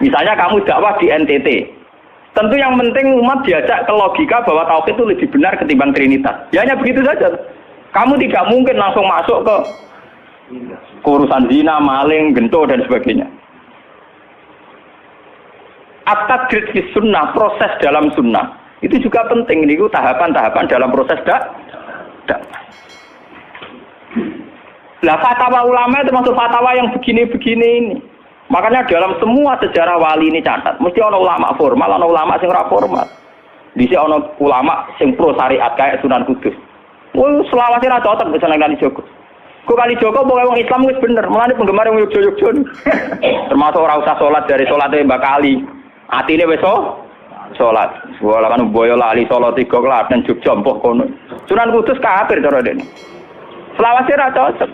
Misalnya kamu dakwah di NTT. Tentu yang penting umat diajak ke logika bahwa tauhid itu lebih benar ketimbang trinitas. Ya hanya begitu saja. Kamu tidak mungkin langsung masuk ke urusan zina, maling, gento dan sebagainya. At-tadrid fi sunnah, proses dalam sunnah itu juga penting. Ini tahapan-tahapan dalam proses dakwah. Lah fatwa ulama itu termasuk fatwa yang begini-begini ini. Makanya dalam semua sejarah wali ini catat, mesti ada ulama formal, ada ulama sing ora formal. Dhisik ana ulama sing pro syariat kayak Sunan Kudus. Wah, selawase ra cocok bisa nang Kali Joko. Kok Kali Joko pokoke wong Islam wis bener, mulane penggemar wong Yogyakarta. Termasuk ora usah salat dari salate Mbak Kali. Atine wis salat. Wala kan boyo lali salat 3 Klaten Jogja mpoh kono. Sunan Kudus kafir cara dene. Selawase ra cocok.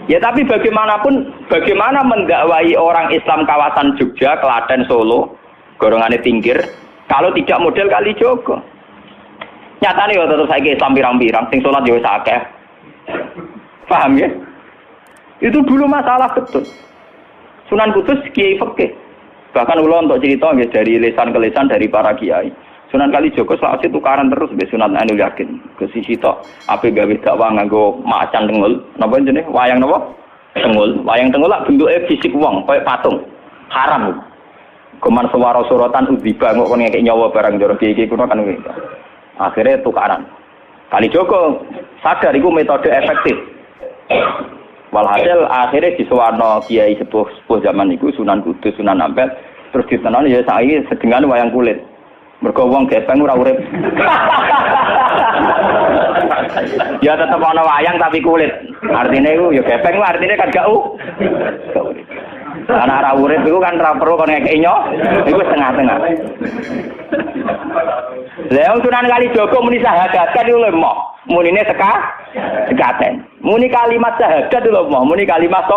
Ya tapi bagaimanapun, bagaimana mendakwai orang Islam kawasan Jogja, Klaten, Solo, golongane pinggir, kalau tidak model Kali Joko. Nyatane ya tetep saiki Islam pirang-pirang, sing salat ya wis akeh. Paham ya? Itu dulu masalah betul. Sunan Kudus kiai fikih. Bahkan kula untuk cerita nggih dari lisan ke lisan dari para kiai. Sunan Kalijogo selawase tukaran terus mbek Sunan Ainul Yakin. Ke sisi tok ape gawe dakwah nganggo macan tengul. Napa jenenge? Wayang napa? Tengul. Wayang tengul lak bentuke fisik wong, koyo patung. Haram. Kuman suwara sorotan udziba kok kon ngekek nyawa barang jero kiai kuno kan gitu. Akhirnya tukaran. Kalijogo sadar iku metode efektif. Walhasil akhirnya disuwarno kiai sepuh zaman iku Sunan Kudus, Sunan Ampel, terus ditenan ya saiki sedengan wayang kulit. Mergo wong gepeng ora urip. Ya tetep ana wayang tapi kulit. Artine iku ya gepeng artine kan gak urip. Ana ora urip iku kan ora perlu kon ngekeki nyo, iku setengah-tengah. Lah Sunan Kalijogo muni syahadat kan lho mok. Munine sekaten. Muni kalimat syahadat lho mok, muni kalimat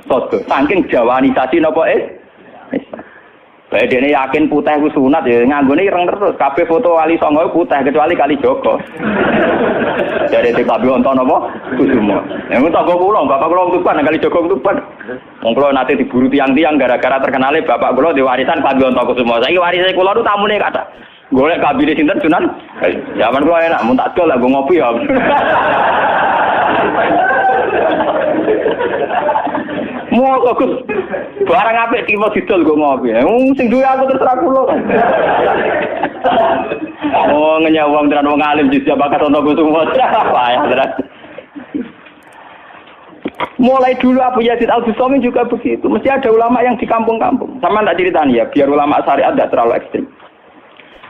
sodo. Saking jawanisasi napa bae dene yakin putih ku sunat ya nganggone ireng terus. Kabeh foto wali songo putih kecuali Kalijogo. Dari TKB wonten napa? Kusumo. Nek tangga kula, bapak kula Tuban nang Kalijogo Tuban. Wong kula nate diburu tiang-tiang gara-gara terkenale bapak kula di warisan Kabeh wonten Kusumo. Saiki warise kula nu tamune kathah. Golek kabine sinten Sunan? Zaman kula enak mun tak dol lah ngopi ya. Mau Gus barang apik iki mau didol go ngopi. Sing duwe aku terserah kula. Oh ngenyawang tenan wong alim jujur bakat ono Kusumo. Payah tenan. Mulai dulu Abu Yazid Al-Bustami juga begitu. Mesti ada ulama yang di kampung-kampung. Sama tak ceritani ya, biar ulama syariat tidak terlalu ekstrim.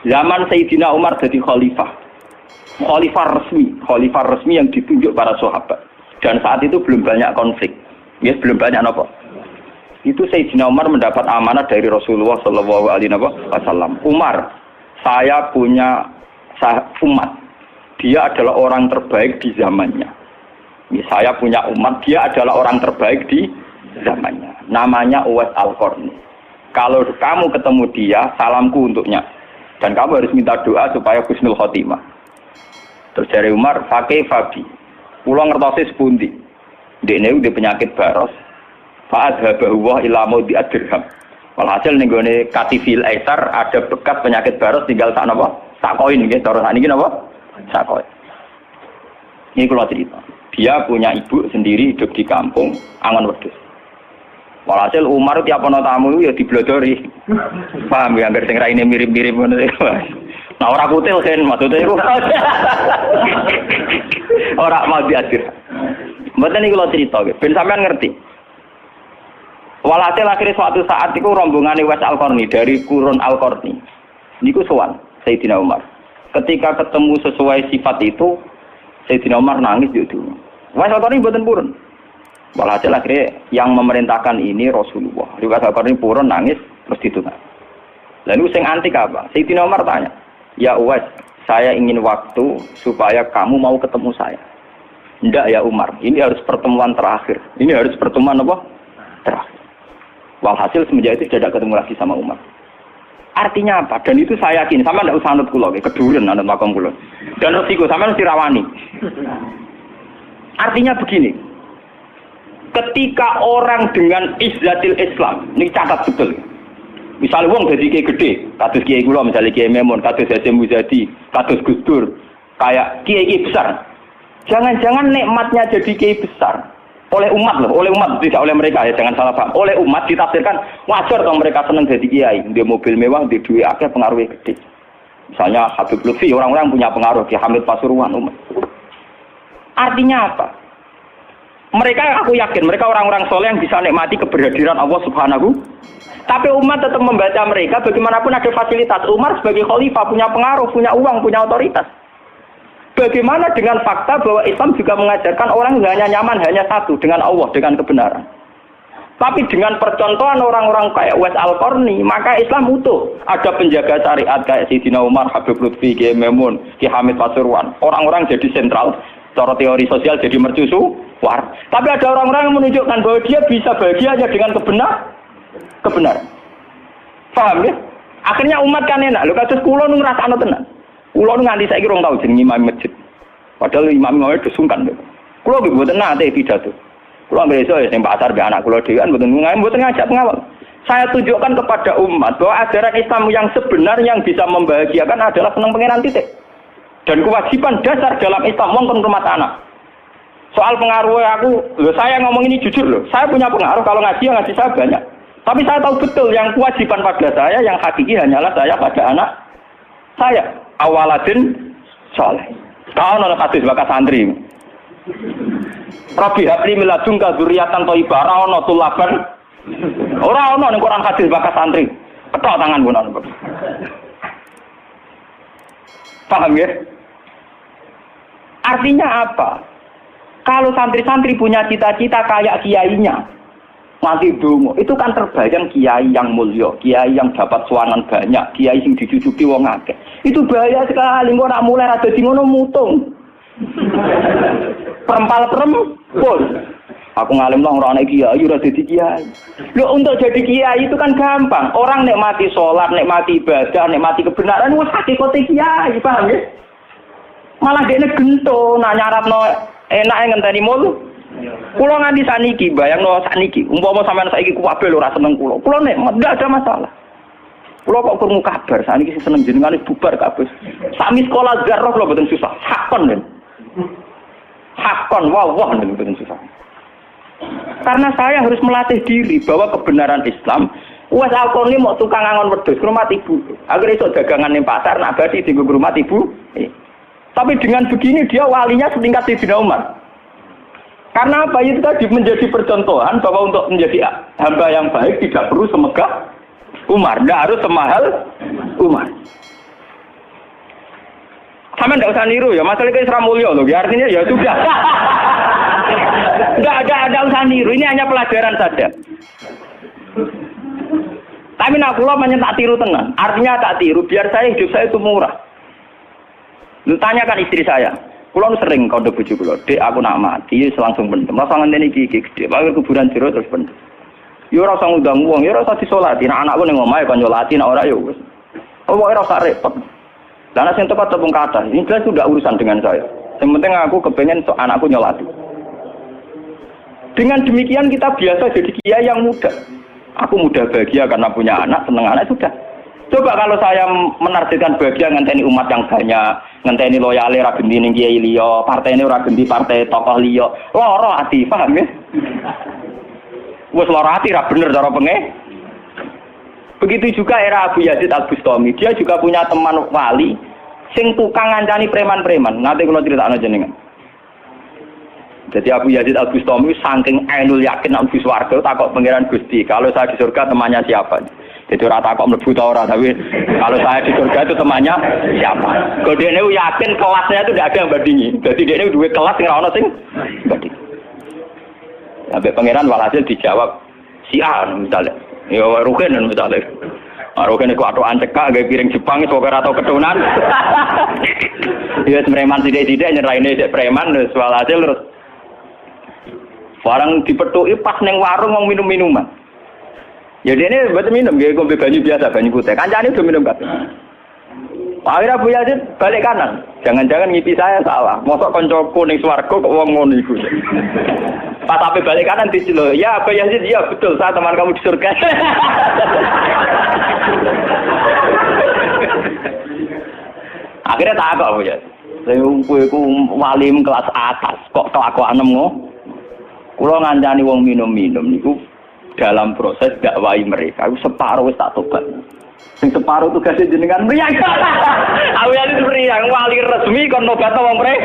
Zaman Sayyidina Umar jadi khalifah. Khalifah resmi yang ditunjuk para sahabat. Dan saat itu belum banyak konflik. Ya, belum banyak apa. Itu Sayyidina Umar mendapat amanah dari Rasulullah sallallahu alaihi wasallam. Umar, saya punya umat. Dia adalah orang terbaik di zamannya. Ya, saya punya umat, dia adalah orang terbaik di zamannya. Namanya Uwais Al-Qarni. Kalau kamu ketemu dia, salamku untuknya. Dan kamu harus minta doa supaya husnul khotimah. Terus dari Umar, pakai Fabi. Pulau ngertosi sepundi. Dene udah penyakit baros. Fa'adhabahu wa ila maudi ad-dirham. Walhasil ning gone Katifil Aisar ada bekas penyakit baros tinggal sak napa? Sak koin nggih, cara sakniki napa? Sak koin. Ini kula cerita. Dia punya ibu sendiri hidup di kampung Angon Wedhus. Walhasil Umar tiap ana tamu ya diblodori. Paham ya, anggere sing raine mirip-mirip ngono. Nah ora kutil kan maksudnya iku. Ora mau diadir. Mboten iki kula cerita nggih, ben sampean ngerti. Walhasil akhirnya suatu saat iku rombongane Uwais Al-Qarni dari Qurun Al-Qarni. Niku sowan Sayyidina Umar. Ketika ketemu sesuai sifat itu, Sayyidina Umar nangis di dunia. Uwais Al-Qarni mboten purun. Walhasil akhirnya yang memerintahkan ini Rasulullah. Uwais Al-Qarni purun nangis terus ditunggu. Lalu sing antik apa? Sayyidina Umar tanya, "Ya Uwais, saya ingin waktu supaya kamu mau ketemu saya." "Ndak ya Umar, ini harus pertemuan terakhir. Ini harus pertemuan apa? Terakhir." Walhasil semenjak itu tidak ketemu lagi sama Umar. Artinya apa? Dan itu saya yakin, sama ndak usah anut kula, keduren anut makom kula. Dan resiko sama mesti rawani. Artinya begini. ketika orang dengan izzatil Islam, ini catat betul. Misalnya wong dadi kiai gede, kados kiai kula misalnya Kiai Memun, kados Hasyim Muzadi, kados Gus Dur, kayak kiai besar. Jangan-jangan nikmatnya jadi kiai besar oleh umat loh, oleh umat tidak oleh mereka ya, jangan salah paham. Oleh umat ditafsirkan wajar dong mereka senang jadi kiai, dia mobil mewah, dia duit akeh, pengaruhnya gede. Misalnya Habib Lutfi, orang-orang punya pengaruh, Ki Hamid Pasuruan umat. Artinya apa? Mereka aku yakin mereka orang-orang soleh yang bisa nikmati keberhadiran Allah Subhanahu. Tapi umat tetap membaca mereka bagaimanapun ada fasilitas. Umar sebagai khalifah punya pengaruh, punya uang, punya otoritas. Bagaimana dengan fakta bahwa Islam juga mengajarkan orang hanya nyaman hanya satu dengan Allah, dengan kebenaran. Tapi dengan percontohan orang-orang kayak Uwais Al-Qarni, maka Islam utuh. Ada penjaga syariat kayak Sayyidina Umar, Habib Lutfi, Kiai Memun, Ki Hamid Pasuruan. Orang-orang jadi sentral, secara teori sosial jadi mercusuar. Tapi ada orang-orang yang menunjukkan bahwa dia bisa bahagia hanya dengan kebenaran. Paham ya? Akhirnya umat kan enak. Lho kados kula nu ngrasakno tenan. Kula nu nganti saiki rong tau jeneng imam masjid. Padahal imam itu sungkan lho. Kula nggih mboten nate pidato. Kula nggih iso ya ning pasar be anak kula dhewean mboten ngajak pengawal. Saya tunjukkan kepada umat bahwa ajaran Islam yang sebenar yang bisa membahagiakan adalah seneng pangeran titik. Dan kewajiban dasar dalam Islam wong kon rumah anak. Soal pengaruh lho saya ngomong ini jujur loh. Saya punya pengaruh kalau ngaji saya banyak. Tapi saya tahu betul yang kewajiban pada saya, yang hakiki hanyalah saya pada anak saya. Awaladin soleh. Tahu nol hadis bakas santri. Rabbi habli min ladunka dzurriatan thayyibah. Ora ono tulaban. Ora ono ning Quran hadis bakas santri. Ketok tangan bonan. Paham ya? Artinya apa? Kalau santri-santri punya cita-cita kayak kiainya, nanti dungo, itu kan terbayang kiai yang mulia, kiai yang dapat suanan banyak, kiai yang dijujuki wong akeh. Itu bahaya sekali, kok nak mulai ada di ngono mutung. Perempal-perempul. Aku ngalim lah orang kiai, ora dadi kiai. Loh untuk jadi kiai itu kan gampang. Orang nikmati sholat, nikmati ibadah, nikmati kebenaran, wis hakikate kiai, paham ya? Malah dekne gento, nak nyarapno enake ngenteni mulu. Kulo nganti saniki, bayangno saniki, umpama sampean saiki kuwabe lho ora seneng kulo. Kulo nek ndak ada masalah. Kulo kok krungu kabar saniki sing seneng jenengane bubar kabeh. Sami sekolah zarah kulo mboten susah. Hakon lho. Hakon wah mboten susah. Karena saya harus melatih diri bahwa kebenaran Islam. Uwais Al-Qarni mau tukang angon wedhus ke rumah ibu. Agar iso dagangan ning pasar nak badi dienggo ke rumah ibu. Tapi dengan begini dia walinya setingkat Sayyidina Umar. Karena apa? Itu tadi menjadi percontohan bahwa untuk menjadi hamba yang baik tidak perlu semegah Umar, tidak harus semahal Umar. Sama tidak usah niru ya, masalah itu Isra Mulyo loh, ya artinya ya sudah. Tidak usah niru, ini hanya pelajaran saja. Tapi nak kula tak tiru tenan, artinya tak tiru, biar saya hidup saya itu murah. Tanyakan istri saya. Kulo sering kode bojo kulo, "Dek, aku nak mati langsung pendem. Rasa ngenteni iki gede, wae kuburan jero terus pendem." Yo ora usah ngundang wong, yo ora usah disolati. Nek anakku ning omahe kon nyolati, nek ora yo wis. Pokoke ora usah repot. Lah nek sing tepat tepung kata, ini jelas sudah urusan dengan saya. Yang penting aku kepengen anakku nyolati. Dengan demikian kita biasa jadi kiai yang muda. Aku mudah bahagia karena punya anak, seneng anak sudah. Coba kalau saya menargetkan bahagia ngenteni umat yang banyak, ngenteni loyale ra genti ning kiai liya, partene ora genti partai tokoh liya. Lara ati, paham ya? Wes lara ati ra bener cara penge. Begitu juga era Abu Yazid Al-Bustami, dia juga punya teman wali sing tukang ngancani preman-preman. Nanti kula critakno jenengan. Jadi Abu Yazid Al-Bustami saking ainul yakin nang bis warga takok pangeran Gusti, kalau saya di surga temannya siapa? Jadi ora takok mlebu ta ora, tapi kalau saya di surga itu temannya siapa? Kok dia yakin kelasnya itu tidak ada yang bandingi. Jadi dia duwe kelas sing ora ono sing banding. Sampai pangeran walhasil dijawab si A misalnya. Ya Ruken misalnya. Ruken iku atokan cekak gawe piring Jepang iso ora tau ketunan. Ya preman sithik-sithik nyeraine dek preman terus walhasil terus barang dipethuki pas ning warung wong minum-minuman. Ya dia ini buat minum, dia ngombe banyu biasa, banyu putih. Kancane udah minum kabeh. Akhirnya Abu Yazid balik kanan. Jangan-jangan ngipi saya salah. Mosok koncoku ning swarga kok wong ngono iku. Pas sampai balik kanan diceluk. Ya Abu Yazid, ya betul, saya teman kamu di surga. Akhirnya tak kok Abu Yazid. Saya iku wali kelas atas kok kelakuanem ngono. Kula ngancani wong minum-minum niku dalam proses dakwahi mereka. Aku separuh wis tak tobat. Sing separuh tugas jenengan mriyang. Aku ya itu mriyang wali resmi kon nobat wong mrek.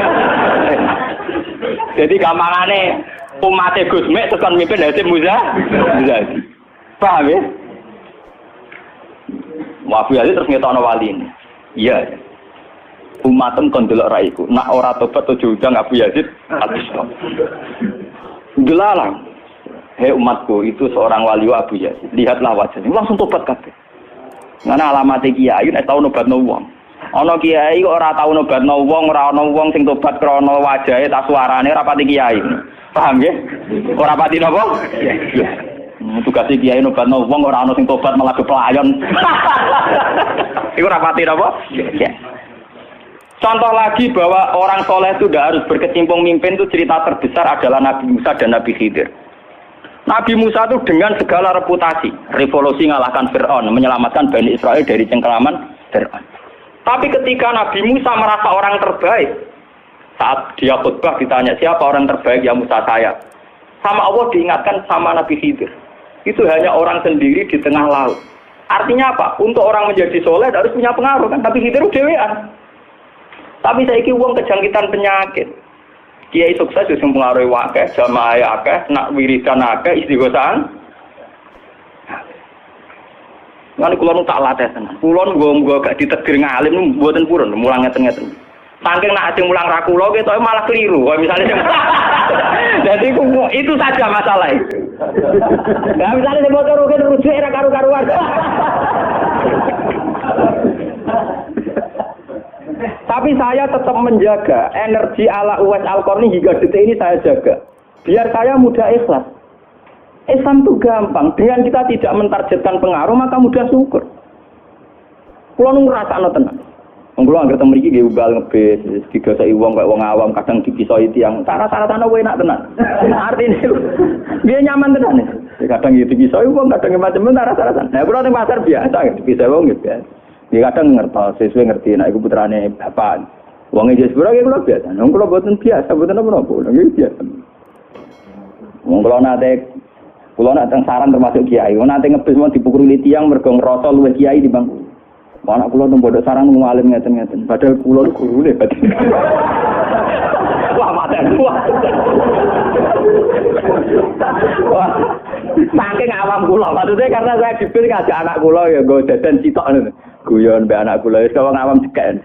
Jadi gampangane umat Gus Mek tekan mimpin Hasim Muzadi. Paham ya? Wafi aja terus ngetokno wali ini. Iya. Umatem kon delok raiku. Nak ora tobat ojo udang Abu Yazid habis. Delalang. Hei umatku, itu seorang wali Abu Yazid. Lihatlah wajahnya. Langsung tobat kabeh. Ngene alamate kiai nek tau nobatno wong. Ana kiai kok ora tau nobatno wong, ora ana wong sing tobat krana wajahe ta suarane ora pati kiai. Paham nggih? Ora pati napa? Iya. Tugas kiai nobatno wong ora ana sing tobat malah kepelayon. Iku ora pati napa? Iya. Contoh lagi bahwa orang soleh itu tidak harus berkecimpung mimpin, itu cerita terbesar adalah Nabi Musa dan Nabi Khidir. Nabi Musa itu dengan segala reputasi, revolusi mengalahkan Fir'aun, menyelamatkan Bani Israel dari cengkeraman Fir'aun. Tapi ketika Nabi Musa merasa orang terbaik, saat dia khutbah ditanya siapa orang terbaik, ya Musa saya. Sama Allah diingatkan sama Nabi Khidir. Itu hanya orang sendiri di tengah laut. Artinya apa? Untuk orang menjadi soleh harus punya pengaruh kan? Nabi Khidir dewean. Tapi saiki wong kejangkitan penyakit. Kiai sukses wis mempengaruhi akeh, jamaah akeh, nak wiridan akeh, istighosaan. Lan kula nu tak latih tenan. Kula nggo gak ditegir ngalim mboten purun, mulang ngeten-ngeten. Saking nak sing mulang ra kula ketoke malah keliru. Kaya misale jadi itu saja masalah itu. Nah, misalnya sing motor rujuk era karu-karuan. Tapi saya tetap menjaga energi ala Uwais Al-Qarni hingga detik ini saya jaga. Biar saya mudah ikhlas. Islam itu gampang. Dengan kita tidak mentargetkan pengaruh, maka mudah syukur. Kalau ngerasakno tenan. Kalau anggere teng mriki nggih ubal ngebis, digasaki wong kaya wong awam kadang dipisoi tiyang. Cara-carane kowe enak tenan. Artine dia nyaman tenan. Kadang dipisoi wong, kadang macam-macam cara-carane. Nah, kalau ning pasar biasa dipisoi wong gitu ya. Dia kadang ngerti, sesuai ngerti, nak iku putrane bapak. Wonge jes pura kula biasa. Wong kula boten biasa, boten apa-apa. Nggih biasa. Wong kula nate teng saran termasuk kiai. Wong nate ngebis mau dipukuli tiyang mergo ngrasa luwih kiai di bangku. Anak kula teng pondok sarang ngalim ngeten-ngeten. Padahal kula gurune batin. Wah, maten. Wah. Saking awam kula, maksudnya karena saya dipilih ngajak anak kula ya nggo dadan sitok ngono. Guyon mbek anak kula wis wong awam cekek.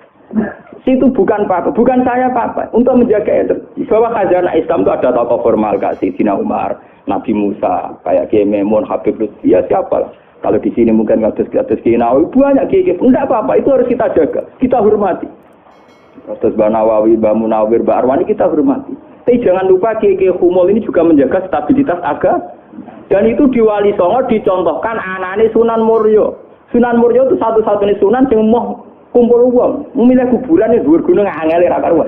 Situ bukan apa, bukan saya apa. Untuk menjaga itu bahwa khazanah Islam itu ada tokoh formal kayak Sayyidina Umar, Nabi Musa, kayak Kiai Memun, Habib Lutfi, ya siapa? Kalau di sini mungkin ngatus Kiai Nawawi, banyak Kiai. Enggak apa-apa, itu harus kita jaga, kita hormati. Terus Mbak Nawawi, Mbak Munawir, Mbak Arwani kita hormati. Tapi jangan lupa Kiai Humul ini juga menjaga stabilitas agama. Dan itu di Wali Songo dicontohkan anane Sunan Muryo. Sunan Muryo itu satu-satunya sunan yang mau kumpul uang, memilih kuburan yang dhuwur gunung angel ra karuan.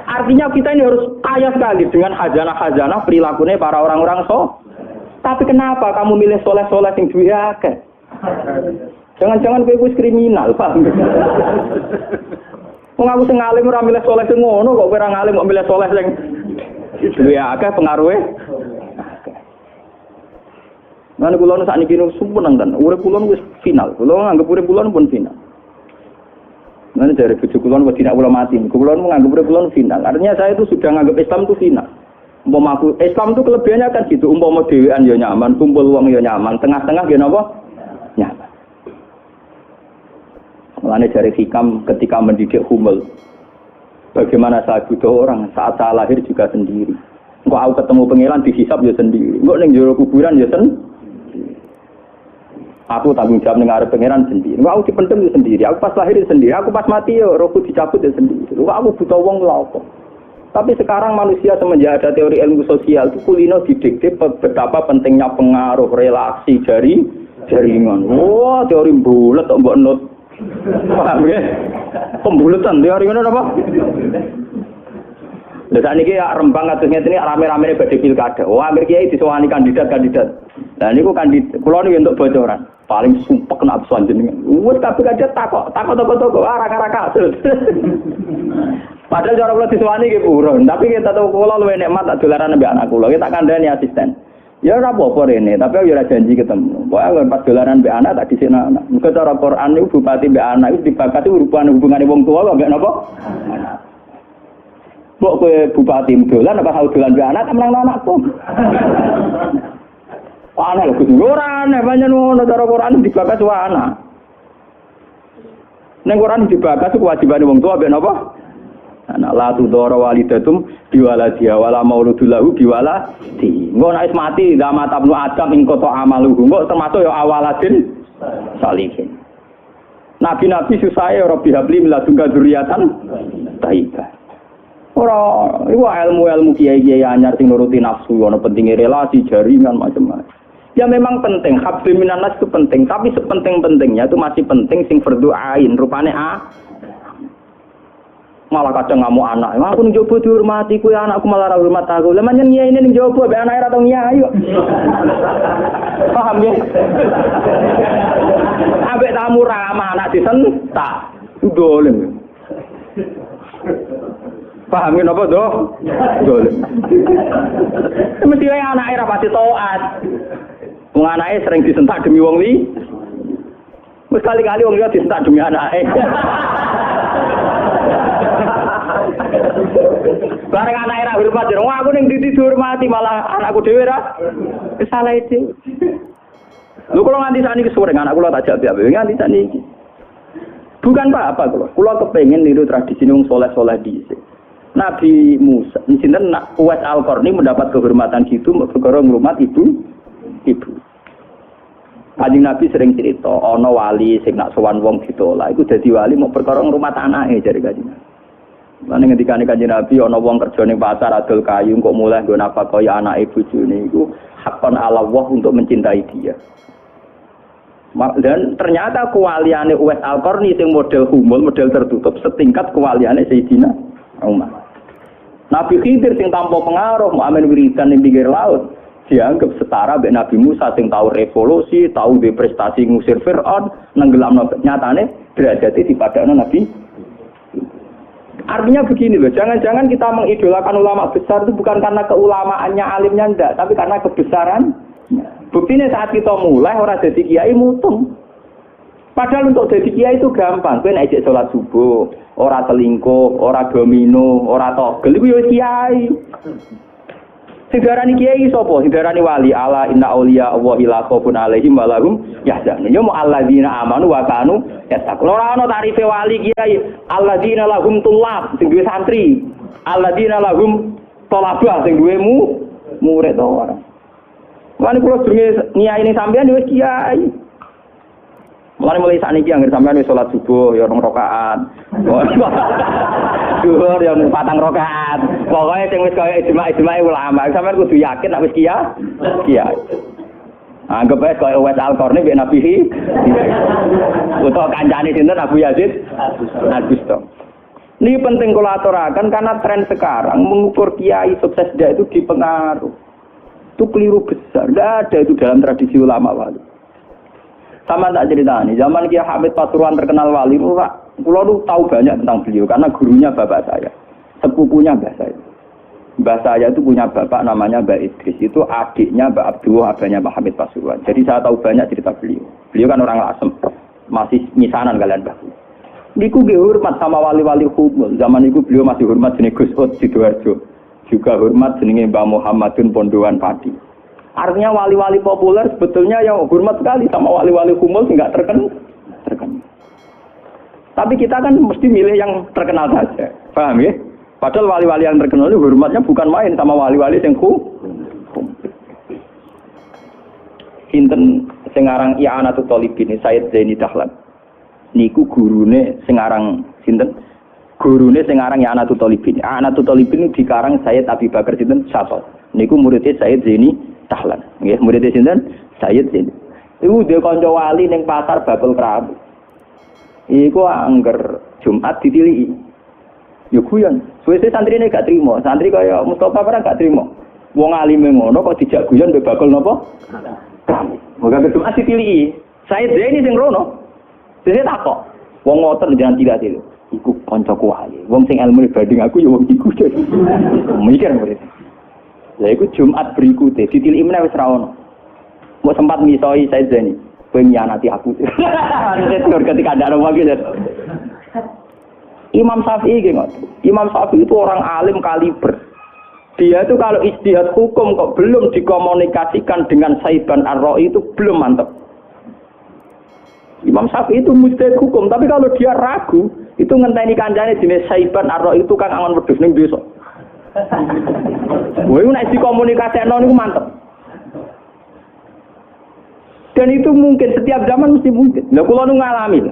Artinya kita ini harus kaya sekali dengan khazanah-khazanah perilakunya para orang-orang Tapi kenapa kamu milih soleh-soleh yang duwe akeh? Jangan-jangan kowe wis kriminal, paham? Wong aku sing alim ora milih soleh sing ngono kok kowe ora ngalim kok milih soleh sing duwe akeh pengaruhe. Nah, kula nu sakniki nu sumpun nang urip kula wis final. Kula nganggep urip kula pun final. Nah, dari bojo kula kok tidak kula mati. Kula nganggep urip kula final. Artinya saya itu sudah nganggep Islam itu final. Umpama aku Islam itu kelebihannya kan gitu. Umpama dhewean ya nyaman, kumpul wong ya nyaman, tengah-tengah ya napa? Nyaman. Mulane dari hikam ketika mendidik Humul. Bagaimana saya butuh orang saat saya lahir juga sendiri. Engko aku ketemu pangeran dihisab ya sendiri. Engko ning jero kuburan ya sendiri. Aku tanggung jawab ning arep pangeran sendiri. Engko aku dipendem ya sendiri. Aku pas lahir ya sendiri. Aku pas mati ya rohku dicabut ya sendiri. Engko aku butuh wong lha apa. Tapi sekarang manusia semenjak ada teori ilmu sosial itu kulino didikte betapa pentingnya pengaruh relasi jaringan. Wah, teori bulat kok mbok nut. Paham ya? Pembulatan teori ngono apa? Lah sakniki ya Rembang kados ngene rame-ramene badhe pilkada. Wah, akhir kiai disowani kandidat-kandidat. Lah niku kandidat kula niku entuk bocoran. Paling sumpek nak absen jenengan. Wes kabeh kandidat takok toko-toko arah-arah kasus. Padahal cara kula disowani nggih buron, tapi kita tahu kula luwih nikmat tak dolaran ambek anak kula. Kita kandhani asisten. Ya ora apa-apa rene, tapi yo ora janji ketemu. Pokoke pas dolaran mbek anak tak dhisikno anak. Muga cara Quran niku bupati mbek anak iku dibakati hubungane wong tuwa kok mbek napa? Mbok kowe bupati dolan apa tau dolan mbek anak menang anakku. Aneh lho Gus, ora aneh pancen ngono cara Quran dibakas wae anak. Ning Quran dibakas kewajibane wong tuwa mbek napa? Anak la tudara walidatum biwaladiha wala mauludul lahu biwaladi. Engko nek wis mati zaman tabnu adam ing kota amaluhu. Engko termasuk ya awaladin salihin. Nabi-nabi susah ya Rabbi habli miladunka dzurriatan thayyibah. Ora iku ilmu-ilmu kiai-kiai anyar sing nuruti nafsu ana pentinge relasi jaringan macam-macam. Ya memang penting habli minanas itu penting, tapi sepenting-pentingnya itu masih penting sing fardhu ain rupane malah kadang ngamuk anak. Aku njobo dihormati kuwi anakku malah ora hormat aku. Lah manyen nyai ini njobo mbek anake ora tau nyai kok. Paham ya? Ambek tamu ramah anak disentak. Dolen. Paham ya napa to? Dolen. Mesti wae anake ora pasti taat. Wong anake sering disentak demi wong li. Wis kali-kali wong liya disentak demi anake. Bareng anak era hormat jero aku ning ndi dihormati malah anakku dhewe ra salah itu. Lho kula nganti sakniki sore anak kula tak jawab nganti sakniki. Bukan apa-apa kula kepengin niru tradisi wong saleh-saleh dhisik. Nabi Musa, sinten Uwais Al-Qarni mendapat kehormatan gitu perkara ngrumat ibu. Kanjeng Nabi sering cerita ana wali sing nak sowan wong ditolak iku dadi wali mau perkara ngrumat anake jare kanjeng. Lan ngendikane Kanjeng Nabi ana wong kerja ning pasar adol kayu kok mulai nggo napa kaya anake bojone iku hakon ala Allah untuk mencintai dia. Dan ternyata kewaliane Uwais Al-Qarni sing model humul, model tertutup setingkat kewaliane Sayyidina Umar. Nabi Khidir sing tanpa pengaruh amen wiridan ning pinggir laut dianggap setara mbek Nabi Musa sing tahu revolusi, tahu di prestasi ngusir Firaun, nenggelamno nyatane derajate dipadakno Nabi. Artinya begini loh, jangan-jangan kita mengidolakan ulama besar itu bukan karena keulamaannya, alimnya enggak, tapi karena kebesaran. Buktinya saat kita mulai orang jadi kiai mutung. Padahal untuk jadi kiai itu gampang. Kowe nek salat subuh, ora selingkuh, ora domino, ora togel iku ya kiai. Sing darani kiai sapa? Sing darani wali ala inna auliya Allah la khaufun alaihim wa lahum yahzanun. Ya mu alladzina amanu wa kanu yattaqun. Ora ana tarife wali kiai. Alladzina lahum tulab sing duwe santri. Alladzina lahum talabah sing duwe murid ora. Lan kula jenenge nyai ning sampean wis kiai. Mulai sakniki anggere sampean wis salat subuh ya 2 rakaat. Zuhur ya 4 rakaat. Pokoke sing wis kaya ijma' ulama, sampean kudu yakin nek wis kiai. Anggap ae kaya Uwais Al-Qarni mek Nabi. Utawa kancane sinten Abu Yazid Al-Bustami. Ini penting kula aturaken karena tren sekarang mengukur kiai sukses dia itu dipengaruh. Itu keliru besar. Tidak ada itu dalam tradisi ulama wali. Sama tak cerita nih, zaman Kiai Hamid Pasuruan terkenal wali, Pulau itu tahu banyak tentang beliau karena gurunya bapak saya, sepupunya mbah saya. Mbah saya itu punya bapak namanya Mbak Idris, itu adiknya Mbak Abdullah, adanya Mbak Hamid Pasuruan. Jadi saya tahu banyak cerita beliau. Beliau kan orang Lasem, masih misanan kalian Mbak. Niku hormat sama wali-wali humul. Zaman itu beliau masih hormat jenis Gus Ud Sidoarjo, juga hormat jenis Mbak Muhammadun Pondowan Padi. Artinya wali-wali populer sebetulnya yang hormat sekali sama wali-wali humul nggak terkenal. Tapi kita kan mesti milih yang terkenal saja, paham ya? Padahal wali-wali yang terkenal itu hormatnya bukan main sama wali-wali yang Sinten sengarang I'anatul Thalibin Sayyid Zaini Dahlan. Niku gurune sengarang sinten? Gurune sengarang I'anatul Thalibin. I'anatul Thalibin dikarang Sayyid Abi Bakar sinten Syatol. Niku muridnya Sayyid Zaini Dahlan. Nggih, muridnya sinten? Sayyid Zaini. Iku dia kanca wali ning pasar bakul kerabu. Iku angger Jumat ditiliki. Ya guyon. Suwe-suwe santrine gak trimo. Santri kaya Mustofa ora gak trimo. Wong alime ngono kok dijak guyon mbek bakul napa? Moga Jumat ditiliki. Saya ini sing rono. Dene takok. Wong ngoten jangan tidak tilu. Iku kancaku wae. Wong sing ilmu banding aku ya wong iku. Mikir murid. Lah iku Jumat berikutnya ditiliki meneh wis ra ono. Mau sempat misoi saya Zani, penyianati aku. Ketika ada orang lagi. Imam Syafi'i gimana? Imam Syafi'i itu orang alim kaliber. Dia itu kalau ijtihad hukum kok belum dikomunikasikan dengan Saiban Ar-Ra'i itu belum mantap. Imam Syafi'i itu mujtahid hukum, tapi kalau dia ragu, itu ngenteni kancane jenis Saiban Ar-Ra'i itu kan angon wedhus ning desa. Woi nek dikomunikasikno niku mantep. Dan itu mungkin setiap zaman mesti mungkin. Lah kula nu ngalami.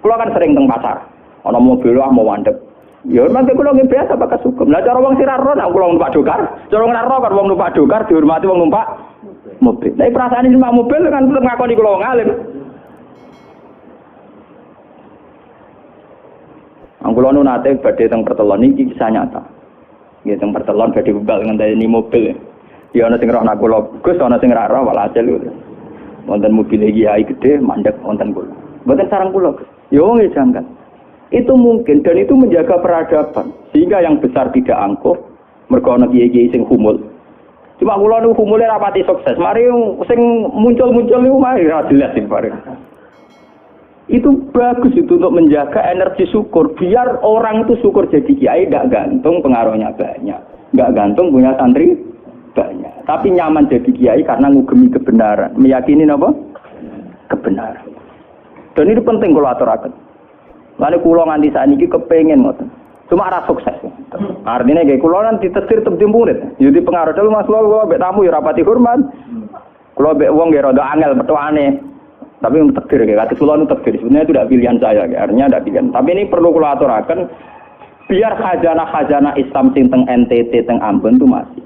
Kula kan sering teng pasar. Ana mobil mau mandek. Ya mangke kula nggih biasa bakas hukum. Lah cara wong sira ro nek kula numpak dokar, cara wong ro kan wong numpak dokar dihormati wong numpak mobil. Tapi perasaan numpak mobil kan tetep ngakoni kula wong alim. Kula nu nate badhe teng pertelon iki kisah nyata. Nggih teng pertelon badhe bebal ngenteni mobil. Ya ana sing roh nak kula, Gus ana sing ra roh walhasil. Wonten mobil kiai gede mandek wonten kula. Mboten sareng kula. Ya wong janggal. Itu mungkin dan itu menjaga peradaban sehingga yang besar tidak angkuh mergo ana kiai-kiai sing humul. Cuma kula niku humule rapati sukses. Mari sing muncul-muncul niku mari ra jelas sing bareng. Itu bagus itu untuk menjaga energi syukur biar orang itu syukur jadi kiai tidak gantung pengaruhnya banyak, nggak gantung punya santri banyak, tapi nyaman jadi kiai karena ngugemi kebenaran, meyakini apa? Kebenaran. Dan itu penting kalau aturaken. Lalu kula nganti sakniki kepengin ngoten. Cuma ora sukses. Artinya kayak kula nanti ditetir tep murid. Jadi pengaruh dulu Mas kula mbek tamu ya rapati hormat. Kula mbek wong ya rada angel petuane. Tapi untuk takdir kayak kata kula nu takdir. Sebenarnya itu tidak pilihan saya, artinya tidak pilihan. Tapi ini perlu kula aturaken biar khazanah-khazanah Islam sing teng NTT teng Ambon itu masih.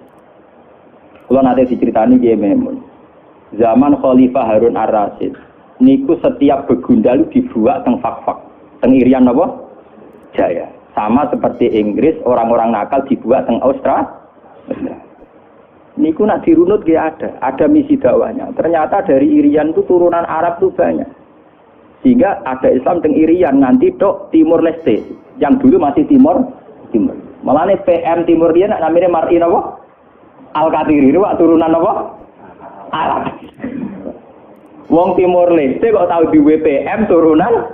Kalau nanti diceritani dia memang zaman Khalifah Harun Ar-Rasyid niku setiap begundal dibuat teng fak-fak teng Irian apa? Jaya. Sama seperti Inggris orang-orang nakal dibuat teng Australia. Niku nak dirunut dia ada misi dakwahnya. Ternyata dari Irian itu turunan Arab itu banyak. Sehingga ada Islam teng Irian nanti tok Timur Leste yang dulu masih Timur. Malah nih PM Timur dia namanya Martin apa? Al-Qatiri itu turunan apa? Arab. Wong Timur Leste kok tahu di WPM turunan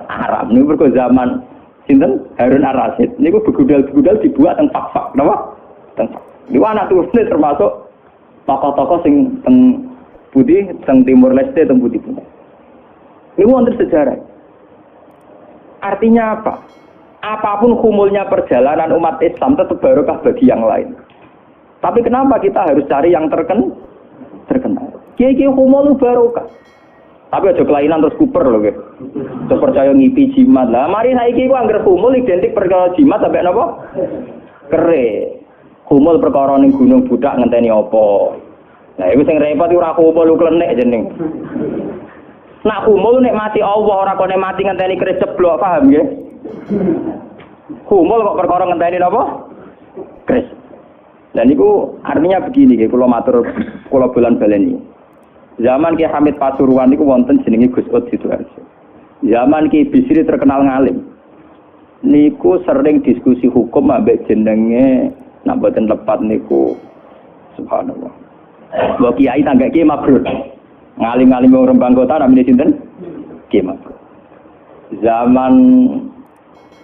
Arab. Ini berko zaman sinten Harun Ar-Rasyid. Ini begudal-begudal dibuat teng fak-fak, napa? Teng fak. Niku anak turune termasuk tokoh-tokoh sing teng putih, teng Timur Leste, teng putih. Ini wonten sejarah. Artinya apa? Apapun kumulnya perjalanan umat Islam tetap barokah bagi yang lain. Tapi kenapa kita harus cari yang terkenal? Kiai-kiai kumul barokah. Tapi aja kelainan terus kuper loh, gitu. Terus percaya ngipi jimat lah. Mari saiki ku anggere kumul identik perkara jimat sampai napa? Kere. Kumul perkara ning gunung budak ngenteni apa? Nah, iku sing repot ora kumul klenek jeneng. Nak kumul nek mati Allah ora kok nek mati ngenteni keris ceblok, paham nggih? Kumul kok perkara ngenteni napa? Keris. Dan niku artinya begini nggih, kula matur kula bolan baleni. Zaman Ki Hamid Pasuruan niku wonten jenenge Gus Ud Sidoarjo. Zaman Ki Bisri terkenal ngalim. Niku sering diskusi hukum ambek jenenge nak boten lepat niku subhanallah. Mbok kiai tangga Ki Mabrur. Ngalim-ngalim wong Rembang kota namine sinten? Ki Mabrur. Zaman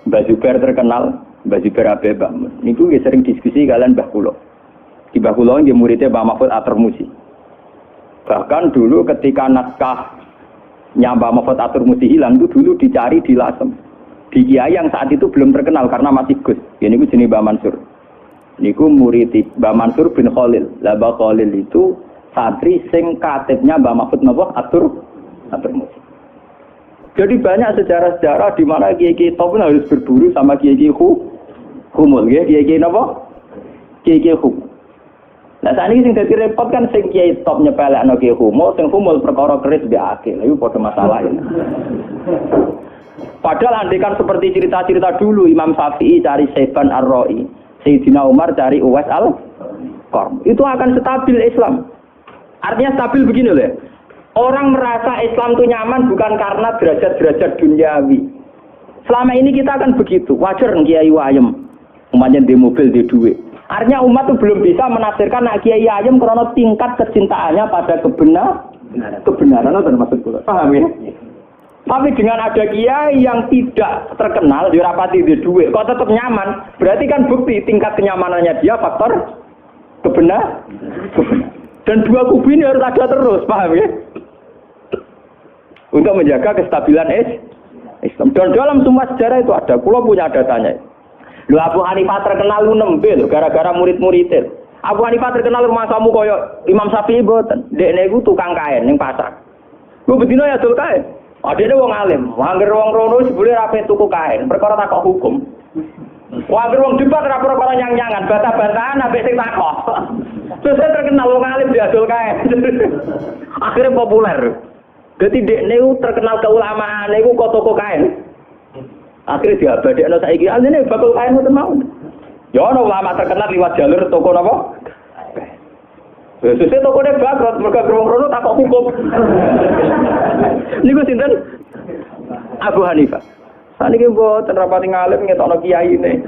Mbah Zubair terkenal, Mbah Zubair Abeba. Niku nggih sering diskusi kalian Mbah kula. Di Mbah kula nggih muridé Mbah Mahfud At-Tirmidzi. Bahkan dulu ketika naskah Mbah Mahfud At-Tirmidzi hilang itu dulu dicari di Lasem. Di kiai yang saat itu belum terkenal karena masih Gus. Ya niku jenenge Mbah Mansur. Niku murid Mbah Mansur bin Khalil. Lah Mbah Khalil itu santri sing katibnya Mbah Mahfud At-Tirmidzi. Jadi banyak sejarah-sejarah di mana kiai-kiai top harus berburu sama kiai-kiai humul, ya kiai-kiai napa? Kiai-kiai humul. Nah saat ini sing dadi repot kan sing kiai top nyepelekno kiai humul, sing humul perkara keris mbek akil. Iku padha masalah ini. Padahal andekan seperti cerita-cerita dulu Imam Syafi'i cari Saiban Ar-Ra'i, Sayyidina Umar cari Uwais Al-Qarn. Itu akan stabil Islam. Artinya stabil begini loh. Orang merasa Islam itu nyaman bukan karena derajat-derajat duniawi. Selama ini kita akan begitu. Wajar kiai ayem, umpamanya di mobil di duit. Artinya umat itu belum bisa menafsirkan nak kiai ayem karena tingkat kecintaannya pada kebenaran dan maksud kula. Paham ya? Tapi dengan ada kiai yang tidak terkenal di rapati di duit, kok tetap nyaman, berarti kan bukti tingkat kenyamanannya dia faktor kebenaran. Dan dua kubu ini harus ada terus, paham ya? Untuk menjaga kestabilan Islam. Dan dalam semua sejarah itu ada, pulau punya datanya. Lu Abu Hanifah terkenal lu nembe gara-gara murid-muridnya. Abu Hanifah terkenal rumah kamu koyo Imam Syafi'i boten. Dekne iku tukang kain ning pasar. Lu bedino ya dol kain. Adene wong alim, angger wong rono sebule rape tuku kain, perkara takok hukum. Angger wong debat ora perkara nyang-nyangan, bantah-bantahan ambek sing takok. Terus terkenal wong alim diadol kain. Akhirnya populer. Dadi dekne terkenal keulamaan iku kok toko kain. Akhirnya diabadekno saiki alene bakal kain ngoten mawon. Ya ana ulama terkenal liwat jalur toko napa? Sesuk tokone bangkrut mergo wong rono takok hukum. Niku sinten? Abu Hanifah. Saniki mboten rapati ngalim ngetokno kiyaine.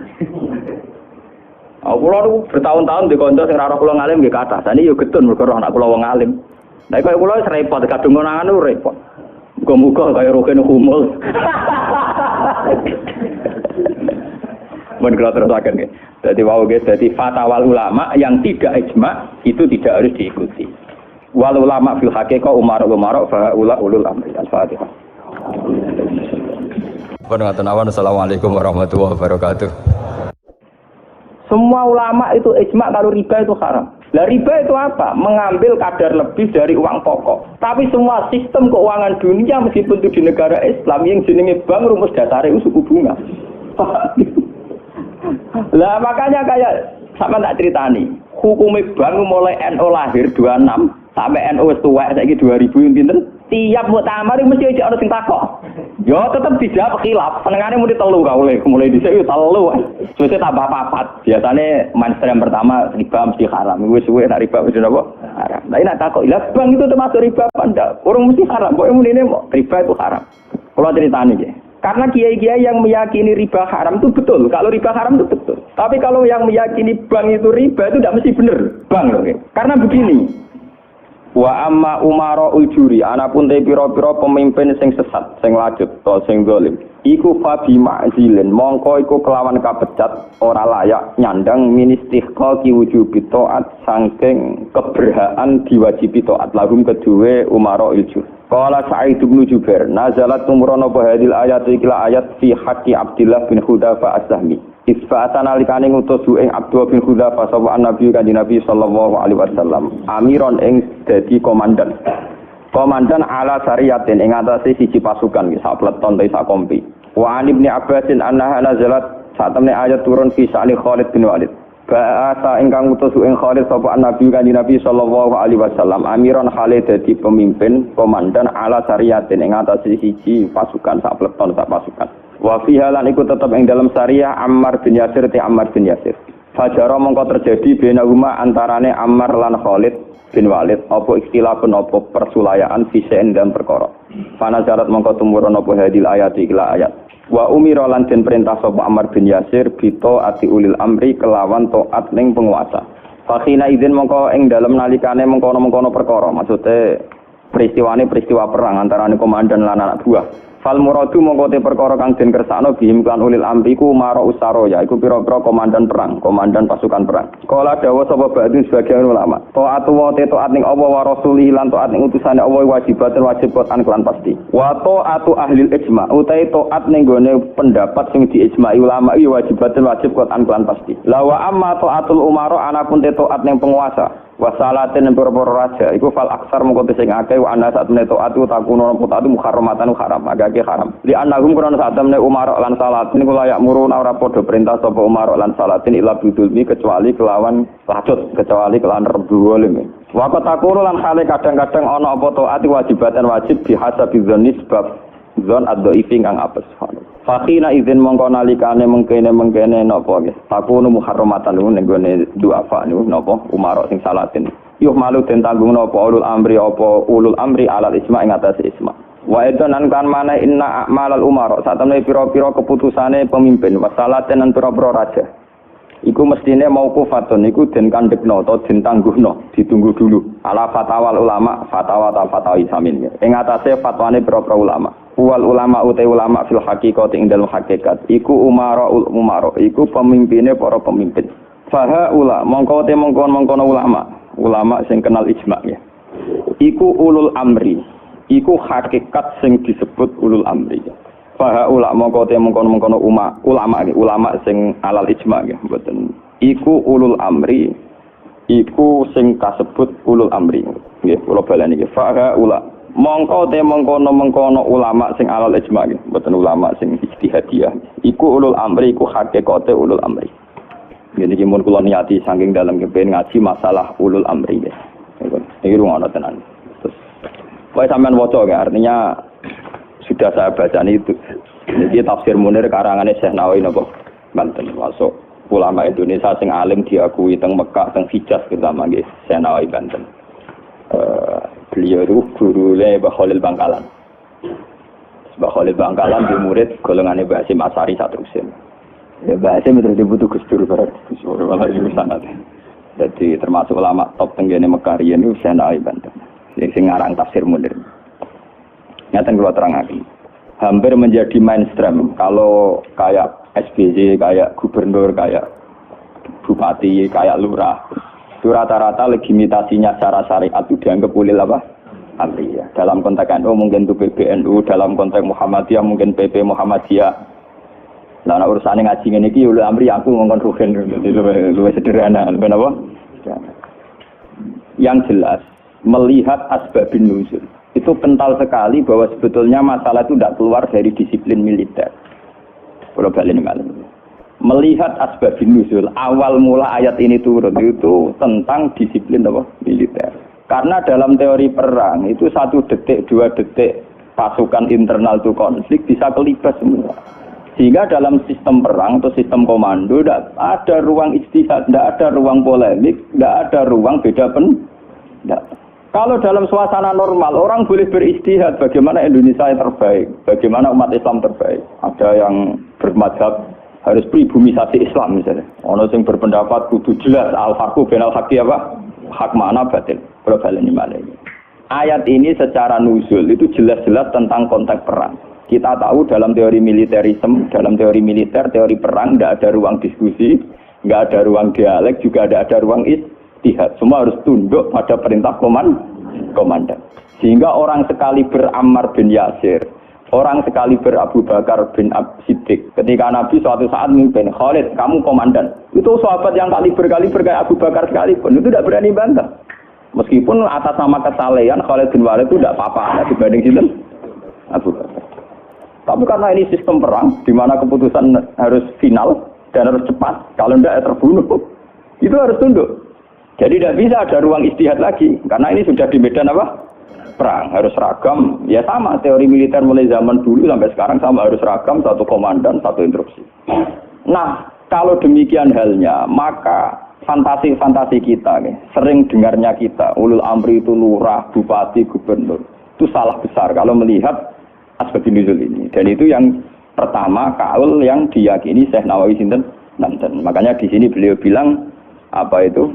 Kula niku bertahun-tahun di kanca sing ora kula ngalim nggih kathah. Saniki yo getun mergo anak kula wong alim. Nek kaya kula wis repot kadung ngonangan repot. Muga-muga kaya roken humul. Mun kula terusaken nggih. Jadi wau guys, jadi fatwa ulama yang tidak ijma itu tidak harus diikuti. Wal ulama fil haqiqah umar fa ulul amri. Al-Fatihah. Assalamualaikum warahmatullahi wabarakatuh. Semua ulama itu ijma kalau riba itu haram. Lah riba itu apa? Mengambil kadar lebih dari uang pokok. Tapi semua sistem keuangan dunia meskipun itu di negara Islam yang jenenge bank rumus dasarnya suku bunga. Lah makanya kayak sama tak ceritani. Hukumnya bank mulai NU lahir 26 sampai NU wis tuwek saiki 2000 pinten? Tiap muktamar mesti ana sing takok. Yo tetep dijawab khilaf. Senengane muni telu ka mulai dhisik yo telu. Wis tambah papat. Biasane mainstream pertama riba mesti haram. Wis suwe nek riba mesti napa? Haram. Lah nek takok, "Lah bank itu termasuk riba apa ndak?" Orang mesti haram. Kok munine riba itu haram. Kalau ceritani nggih. Karena kiai-kiai yang meyakini riba haram itu betul. Kalau riba haram itu betul. Tapi kalau yang meyakini bank itu riba itu tidak mesti benar. Bank loh. Karena begini. Wa amma umara ujuri. Anapun te pira-pira pemimpin sing sesat, sing lajut, atau sing zalim. Iku fabi ma'zilin. Mongko iku kelawan kapecat ora layak nyandang ministihqa ki wujubi taat saking keberhaan diwajibi taat lahum kedue umara ujur. Qala Sa'id bin Jubair, nazalat tumurana hadil ayat ikla ayat fi haqqi Abdullah bin Hudzafa as-Sahmi. Isba'atan alikane ngutus ing Abdullah bin Hudzafa sapa Nabi kanjeng Nabi sallallahu alaihi wasallam. Amiron ing dadi komandan. Komandan ala sariyatin ing atase siji pasukan sak pleton ta sak kompi. Wa an Ibnu Abbasin annaha nazalat satemene ayat turun fi sa'ni Khalid bin Walid. Ba'asa ingkang ngutus ing Khalid sapa Nabi kanjeng Nabi sallallahu alaihi wasallam amiron Khalid dadi pemimpin komandan ala sariyatin ing atase siji pasukan sak pleton sak pasukan. Wa fiha lan iku tetep ing dalam syariah Ammar bin Yasir ti Ammar bin Yasir. Fajara mongko terjadi bainahuma antarane Ammar lan Khalid bin Walid apa ikhtilafun apa persulayaan fisen dan perkara. Panazarat mongko tumurun apa hadil ayat ila ayat. Wa umira lan den perintah sapa Ammar bin Yasir bito ati ulil amri kelawan taat ning penguasa. Fakhina idzin mongko ing dalem nalikane mengkono-mengkono perkara. Maksude peristiwa perang antarané komandan lan anak buah. Fal muradu mongko te perkara kang den kersakno bihim kan ulil amri ku maro usaro ya iku pira-pira komandan perang, komandan pasukan perang. Kala dawuh sapa ba'dun sebagian ulama, taatu wa taat ning Allah wa rasulih lan taat ning utusane Allah wajib Quran kelan pasti. Wa taatu ahli ijma utahe taat ning gone pendapat sing diijma'i ulama iki wajib Quran kelan pasti. La wa amma taatul umara anapun te taat ning penguasa wasalatin pira-pira raja iku fal aksar mengko sing akeh wa ana saat menawa taat takuno taat muharramatan haram agake haram li annahum kana saat menawa umar lan salatin kula yak muruna ora padha perintah sapa umar lan salatin ila bidulmi kecuali kelawan lacut kecuali kelawan rebu lime wa takuno lan hale kadang-kadang ana apa taat wajibatan wajib bihasabi dzanni sebab zon ad-dhaifi kang apes fakina izin mongko nalikane mengkene napa nggih takunu muharramatan ning gone duafa niku napa umar sing salatin yuh malu den tanggung napa ulul amri alal isma ing atase isma wa edanan kan mana inna a'malal umar satemene pira-pira keputusane pemimpin wasalaten lan pira-pira raja iku mestine mauqufatun iku den kandhekno utawa den tangguhno ditunggu dulu ala fatwal ulama fatwa isamin ing atase fatwane pira-pira ulama wal ulama utai ulama fil haqiqat ing dalem hakikat iku umaraul iku pemimpine para pemimpin faha ula mongko te mongkon ulama sing kenal ijma ya iku ulul amri iku hakikat sing disebut ulul amri faha ula mongko te mongkon ulama sing alal ijma ya mboten iku ulul amri iku sing kasebut ulul amri nggih kula baleni nggih faha ula mongko te mengkono ulama sing alal ijma nggih mboten ulama sing ijtihadiyah iku ulul amri iku hakikate ulul amri niki mun kula niati saking dalam kepen ngaji masalah ulul amri nggih iki rungono tenan terus kowe sampean waca nggih artinya sudah saya bacaan itu niki tafsir Munir karangane Syekh Nawawi napa Banten masuk ulama Indonesia sing alim diakui teng Mekah teng Hijaz terutama nggih Syekh Nawawi Banten beliau itu gurune Mbah Khalil Bangkalan. Mbah Khalil Bangkalan di murid golongane Mbah Hasyim Asari Satrusin. Ya Mbah Hasyim terus dibutuh Gus Dur bareng Gus Dur malah iki sanad. Jadi termasuk ulama top tenggene Mekah riyen niku Syekh Banten. Sing ngarang tafsir Munir. Ngaten kula terangaken. Hampir menjadi mainstream kalau kayak SBY, kayak gubernur, kayak bupati, kayak lurah. Itu rata-rata legitimasinya secara syariat itu dianggap ulil apa? Amri ya. Dalam konteks NU mungkin itu PBNU, dalam konteks Muhammadiyah mungkin PP Muhammadiyah. Nah, urusannya ngaji ini iki ulil amri aku ngomong rugen luwih sederhana, ben apa? Yang jelas melihat asbabun nuzul itu kental sekali bahwa sebetulnya masalah itu tidak keluar dari disiplin militer. Kalau balik malam. Melihat asbabun nuzul awal mula ayat ini turun itu tentang disiplin apa? Militer. Karena dalam teori perang itu 1 detik 2 detik pasukan internal itu konflik bisa kelibas semua. Sehingga dalam sistem perang atau sistem komando tidak ada ruang ijtihad, tidak ada ruang polemik, tidak ada ruang beda pendapat. Kalau dalam suasana normal orang boleh beristihad bagaimana Indonesia yang terbaik, bagaimana umat Islam terbaik. Ada yang bermadzhab harus pribumisasi Islam misalnya. Ono sing berpendapat kudu jelas al-farqu bainal haqqi apa? Hak mana batil. Ini mana ini. Ayat ini secara nuzul itu jelas-jelas tentang konteks perang. Kita tahu dalam teori militerisme, dalam teori militer, teori perang tidak ada ruang diskusi, nggak ada ruang dialek, juga tidak ada ruang ijtihad. Semua harus tunduk pada perintah komandan. Sehingga orang sekali Ammar bin Yasir, orang sekali Abu Bakar bin Siddiq. Ketika Nabi suatu saat memimpin, Khalid, kamu komandan. Itu sahabat yang kali kayak Abu Bakar sekalipun, itu tidak berani bantah. Meskipun atas nama kesalehan Khalid bin Walid itu tidak apa-apa dibanding sinten Abu Bakar. Tapi karena ini sistem perang, di mana keputusan harus final dan harus cepat, kalau tidak terbunuh, itu harus tunduk. Jadi tidak bisa ada ruang ijtihad lagi, karena ini sudah di medan apa? Perang, harus seragam. Ya sama, teori militer mulai zaman dulu sampai sekarang sama, harus seragam, satu komandan, satu instruksi. Nah, kalau demikian halnya, maka fantasi-fantasi kita, nih, sering dengarnya kita, ulul amri itu lurah, bupati, gubernur, itu salah besar kalau melihat asbabun nuzul ini. Dan itu yang pertama kaul yang diyakini Syekh Nawawi sinten Banten. Makanya di sini beliau bilang apa itu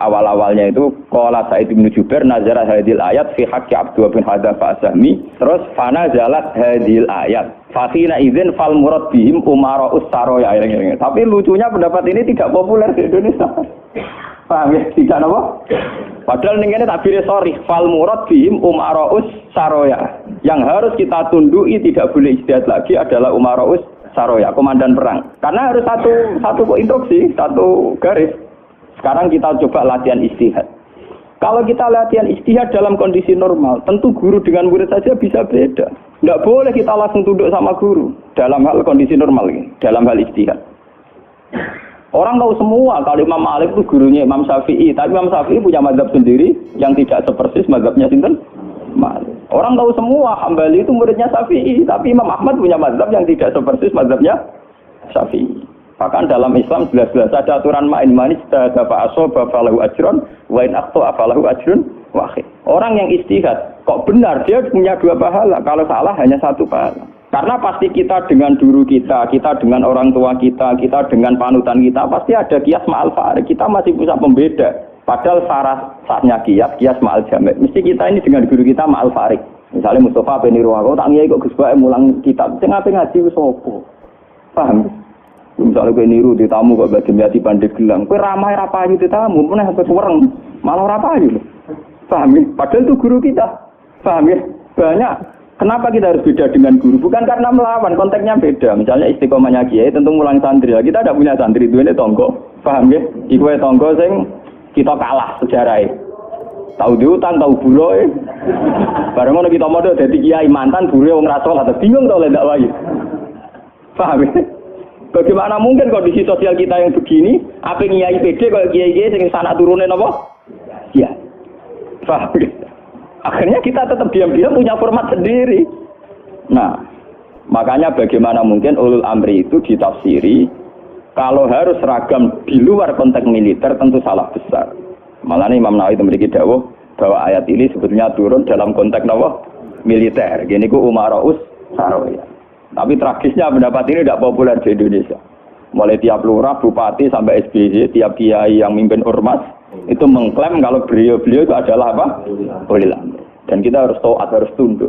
awal-awalnya itu qala Sa'id bin Jubair nazara hadil ayat fi haqqi Abdullah bin Hadza fa'asami. Terus fana jalat hadil ayat. Fakhina idzin fal murad bihim umara ussaroya. Tapi lucunya pendapat ini tidak populer di Indonesia. Paham ya? Tidak apa? Padahal ini tabirnya sorry. Fal murad bihim umara ussaroya. Yang harus kita tundui tidak boleh ijtihad lagi adalah umara ussaroya, komandan perang. Karena harus satu instruksi, satu garis. Sekarang kita coba latihan ijtihad. Kalau kita latihan ijtihad dalam kondisi normal, tentu guru dengan murid saja bisa beda. Tidak boleh kita langsung tunduk sama guru dalam hal kondisi normal ini, dalam hal ijtihad. Orang tahu semua kalau Imam Malik itu gurunya Imam Syafi'i, tapi Imam Syafi'i punya mazhab sendiri yang tidak sepersis mazhabnya sinten Malik. Orang tahu semua Hambali itu muridnya Syafi'i, tapi Imam Ahmad punya mazhab yang tidak sepersis mazhabnya Syafi'i. Bahkan dalam Islam jelas-jelas ada aturan main manis dafa asoba falahu ajrun wa in akhta falahu ajrun wahid. Orang yang ijtihad kok benar dia punya 2 pahala, kalau salah hanya 1 pahala. Karena pasti kita dengan guru kita dengan orang tua kita dengan panutan kita pasti ada kias ma'al farik. Kita masih bisa pembeda. Padahal syaratnya kias ma'al jamek. Mesti kita ini dengan guru kita ma'al farik. Misalnya Mustafa bin Irwaqa tak ngiyai kok Gus Bae mulang kitab sing ape ngaji wis apa. Paham? Misalnya gue niru di tamu kok Mbak Jemiati Pandai Gelang, gue ramai rapayu di tamu, mana sampai suwereng, malah rapayu. Paham ya? Padahal itu guru kita. Paham ya? Banyak. Kenapa kita harus beda dengan guru? Bukan karena melawan, konteksnya beda. Misalnya istiqomahnya kiai tentu mulang santri. Kita tidak punya santri, itu ini tonggo. Paham ya? Iku tonggo sing kita kalah sejarahnya. Tahu diutang, tahu buroy. Bareng ngono kita modal dadi kiai mantan buroy wong rasul atau bingung tau lek dakwah. Paham ya? Bagaimana mungkin kondisi sosial kita yang begini, apa kiai PD kalau kiai-kiai sing sana turune napa? Ya. Paham. Akhirnya kita tetap diam-diam punya format sendiri. Nah, makanya bagaimana mungkin ulul amri itu ditafsiri kalau harus seragam di luar konteks militer tentu salah besar. Malah Imam Nawawi itu memiliki dawuh bahwa ayat ini sebetulnya turun dalam konteks napa? Militer. Gini ku umaraus saroya. Tapi tragisnya pendapat ini tidak populer di Indonesia. Mulai tiap lurah, bupati sampai SBY, tiap kiai yang mimpin ormas itu mengklaim kalau beliau-beliau itu adalah apa? Ulil amri. Dan kita harus taat, harus tunduk.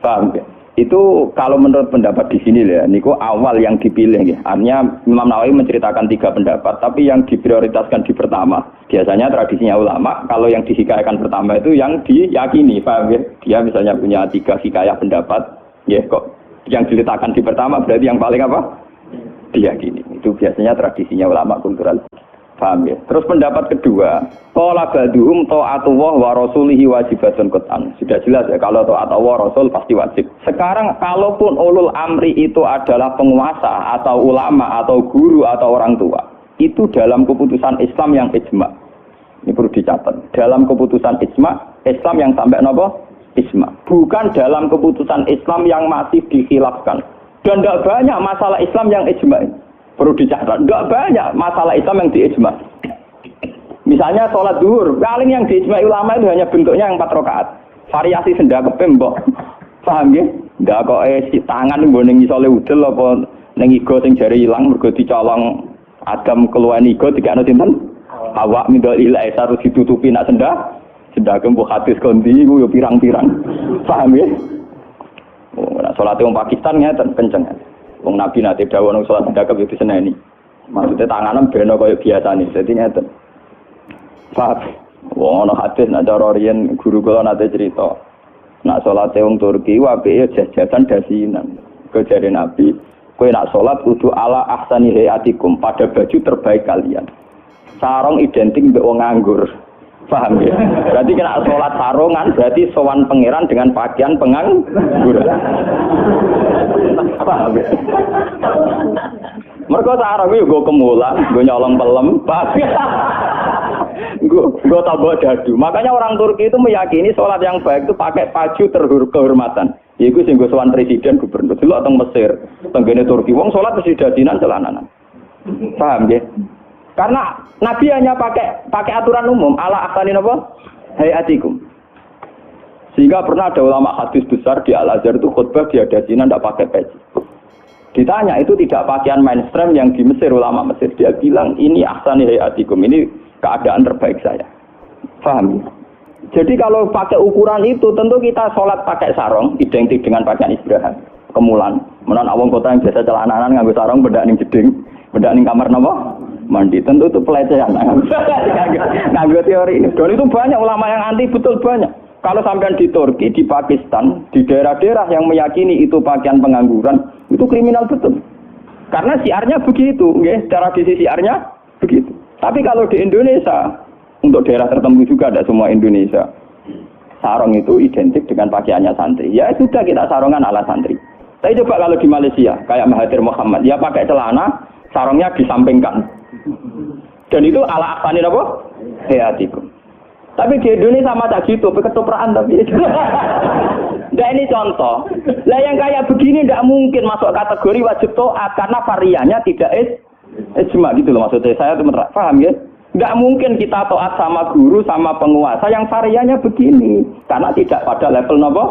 Paham ya? Itu kalau menurut pendapat di sini ya, niku awal yang dipilih ya. Artinya Imam Nawawi menceritakan 3 pendapat, tapi yang diprioritaskan di pertama. Biasanya tradisinya ulama, kalau yang dihikayahkan pertama itu yang diyakini, paham ya? Dia misalnya punya 3 hikayah pendapat, ya kok. Yang diletakkan di pertama berarti yang paling apa? Diyakini. Itu biasanya tradisinya ulama kultural. Paham ya? Terus pendapat kedua, qala ba'duhum ta'atullah wa rasulihi wajibatun qat'an. Sudah jelas ya kalau taat Allah Rasul pasti wajib. Sekarang kalaupun ulul amri itu adalah penguasa atau ulama atau guru atau orang tua, itu dalam keputusan Islam yang ijma. Ini perlu dicatat. Dalam keputusan ijma, Islam yang sampai napa? Ijma. Bukan dalam keputusan Islam yang masih dikhilafkan. Dan tidak banyak masalah Islam yang ijma. Perlu dicatat. Tidak banyak masalah Islam yang diijma. Misalnya sholat zuhur. Paling yang diijma ulama itu hanya bentuknya yang 4 rakaat. Variasi senda kepembok. Paham ya? Tidak kok si tangan mbok ning isole udel apa ning igo sing jare ilang mergo dicolong Adam keluar igo dikakno sinten? Awak mindol ilahi harus ditutupi nak senda. Sedangkan buat hadis kondi itu ya pirang-pirang, paham ya? Oh, nah, sholatnya orang Pakistan ngeten kenceng. Wong Nabi nanti dawuh nang sholat sedekah itu seneni. Maksudnya tanganan beno kaya biasa nih, jadi ngeten. Paham? Wong ana hadis nak cara riyen guru kula nate cerita. Nak sholat wong Turki wae jajan dasinan. Kejare Nabi, kowe nak sholat kudu ala ahsani hayatikum, pada baju terbaik kalian. Sarung identik mbek wong nganggur. Paham ya? Berarti kena sholat sarungan, berarti sowan pangeran dengan pakaian pengangguran. Paham ya? Mereka sarung itu gue kemulan, gue nyolong pelem, gue tambah dadu. Makanya orang Turki itu meyakini sholat yang baik itu pakai baju kehormatan. Iku sing gue sowan presiden gubernur dulu atau Mesir, tenggene Turki. Wong sholat mesti dadinan celananan. Paham ya? Karena Nabi hanya pakai aturan umum ala ahsani napa hayatikum. Sehingga pernah ada ulama hadis besar di Al-Azhar itu khutbah dia dasinan tidak pakai peci. Ditanya itu tidak pakaian mainstream yang di Mesir, ulama Mesir. Dia bilang ini ahsani hayatikum, ini keadaan terbaik saya. Paham? Jadi kalau pakai ukuran itu tentu kita sholat pakai sarung identik dengan pakaian istirahat. Kemulan, menan awang kota yang biasa celananan nganggo sarung bedak ning jeding, bedak ning kamar napa? Mandi. Tentu itu pelecehan. Nganggo teori ini. Dan itu banyak ulama yang anti, betul banyak. Kalau sampean di Turki, di Pakistan, di daerah-daerah yang meyakini itu pakaian pengangguran, itu kriminal betul. Karena siarnya begitu, nggih, tradisi siarnya begitu. Tapi kalau di Indonesia, untuk daerah tertentu juga, ada semua Indonesia, sarung itu identik dengan pakaiannya santri. Ya sudah kita sarungan ala santri. Tapi coba kalau di Malaysia, kayak Mahathir Muhammad, dia pakai celana, sarungnya disampingkan. Dan itu ala aksanin apa? Hayatikum. Tapi di Indonesia masa gitu, ketupraan tapi. Nah ini contoh. Lah yang kayak begini tidak mungkin masuk kategori wajib taat karena variannya tidak ijma gitu loh maksudnya. Saya tuh paham ya? Tidak mungkin kita taat sama guru sama penguasa yang variannya begini karena tidak pada level nopo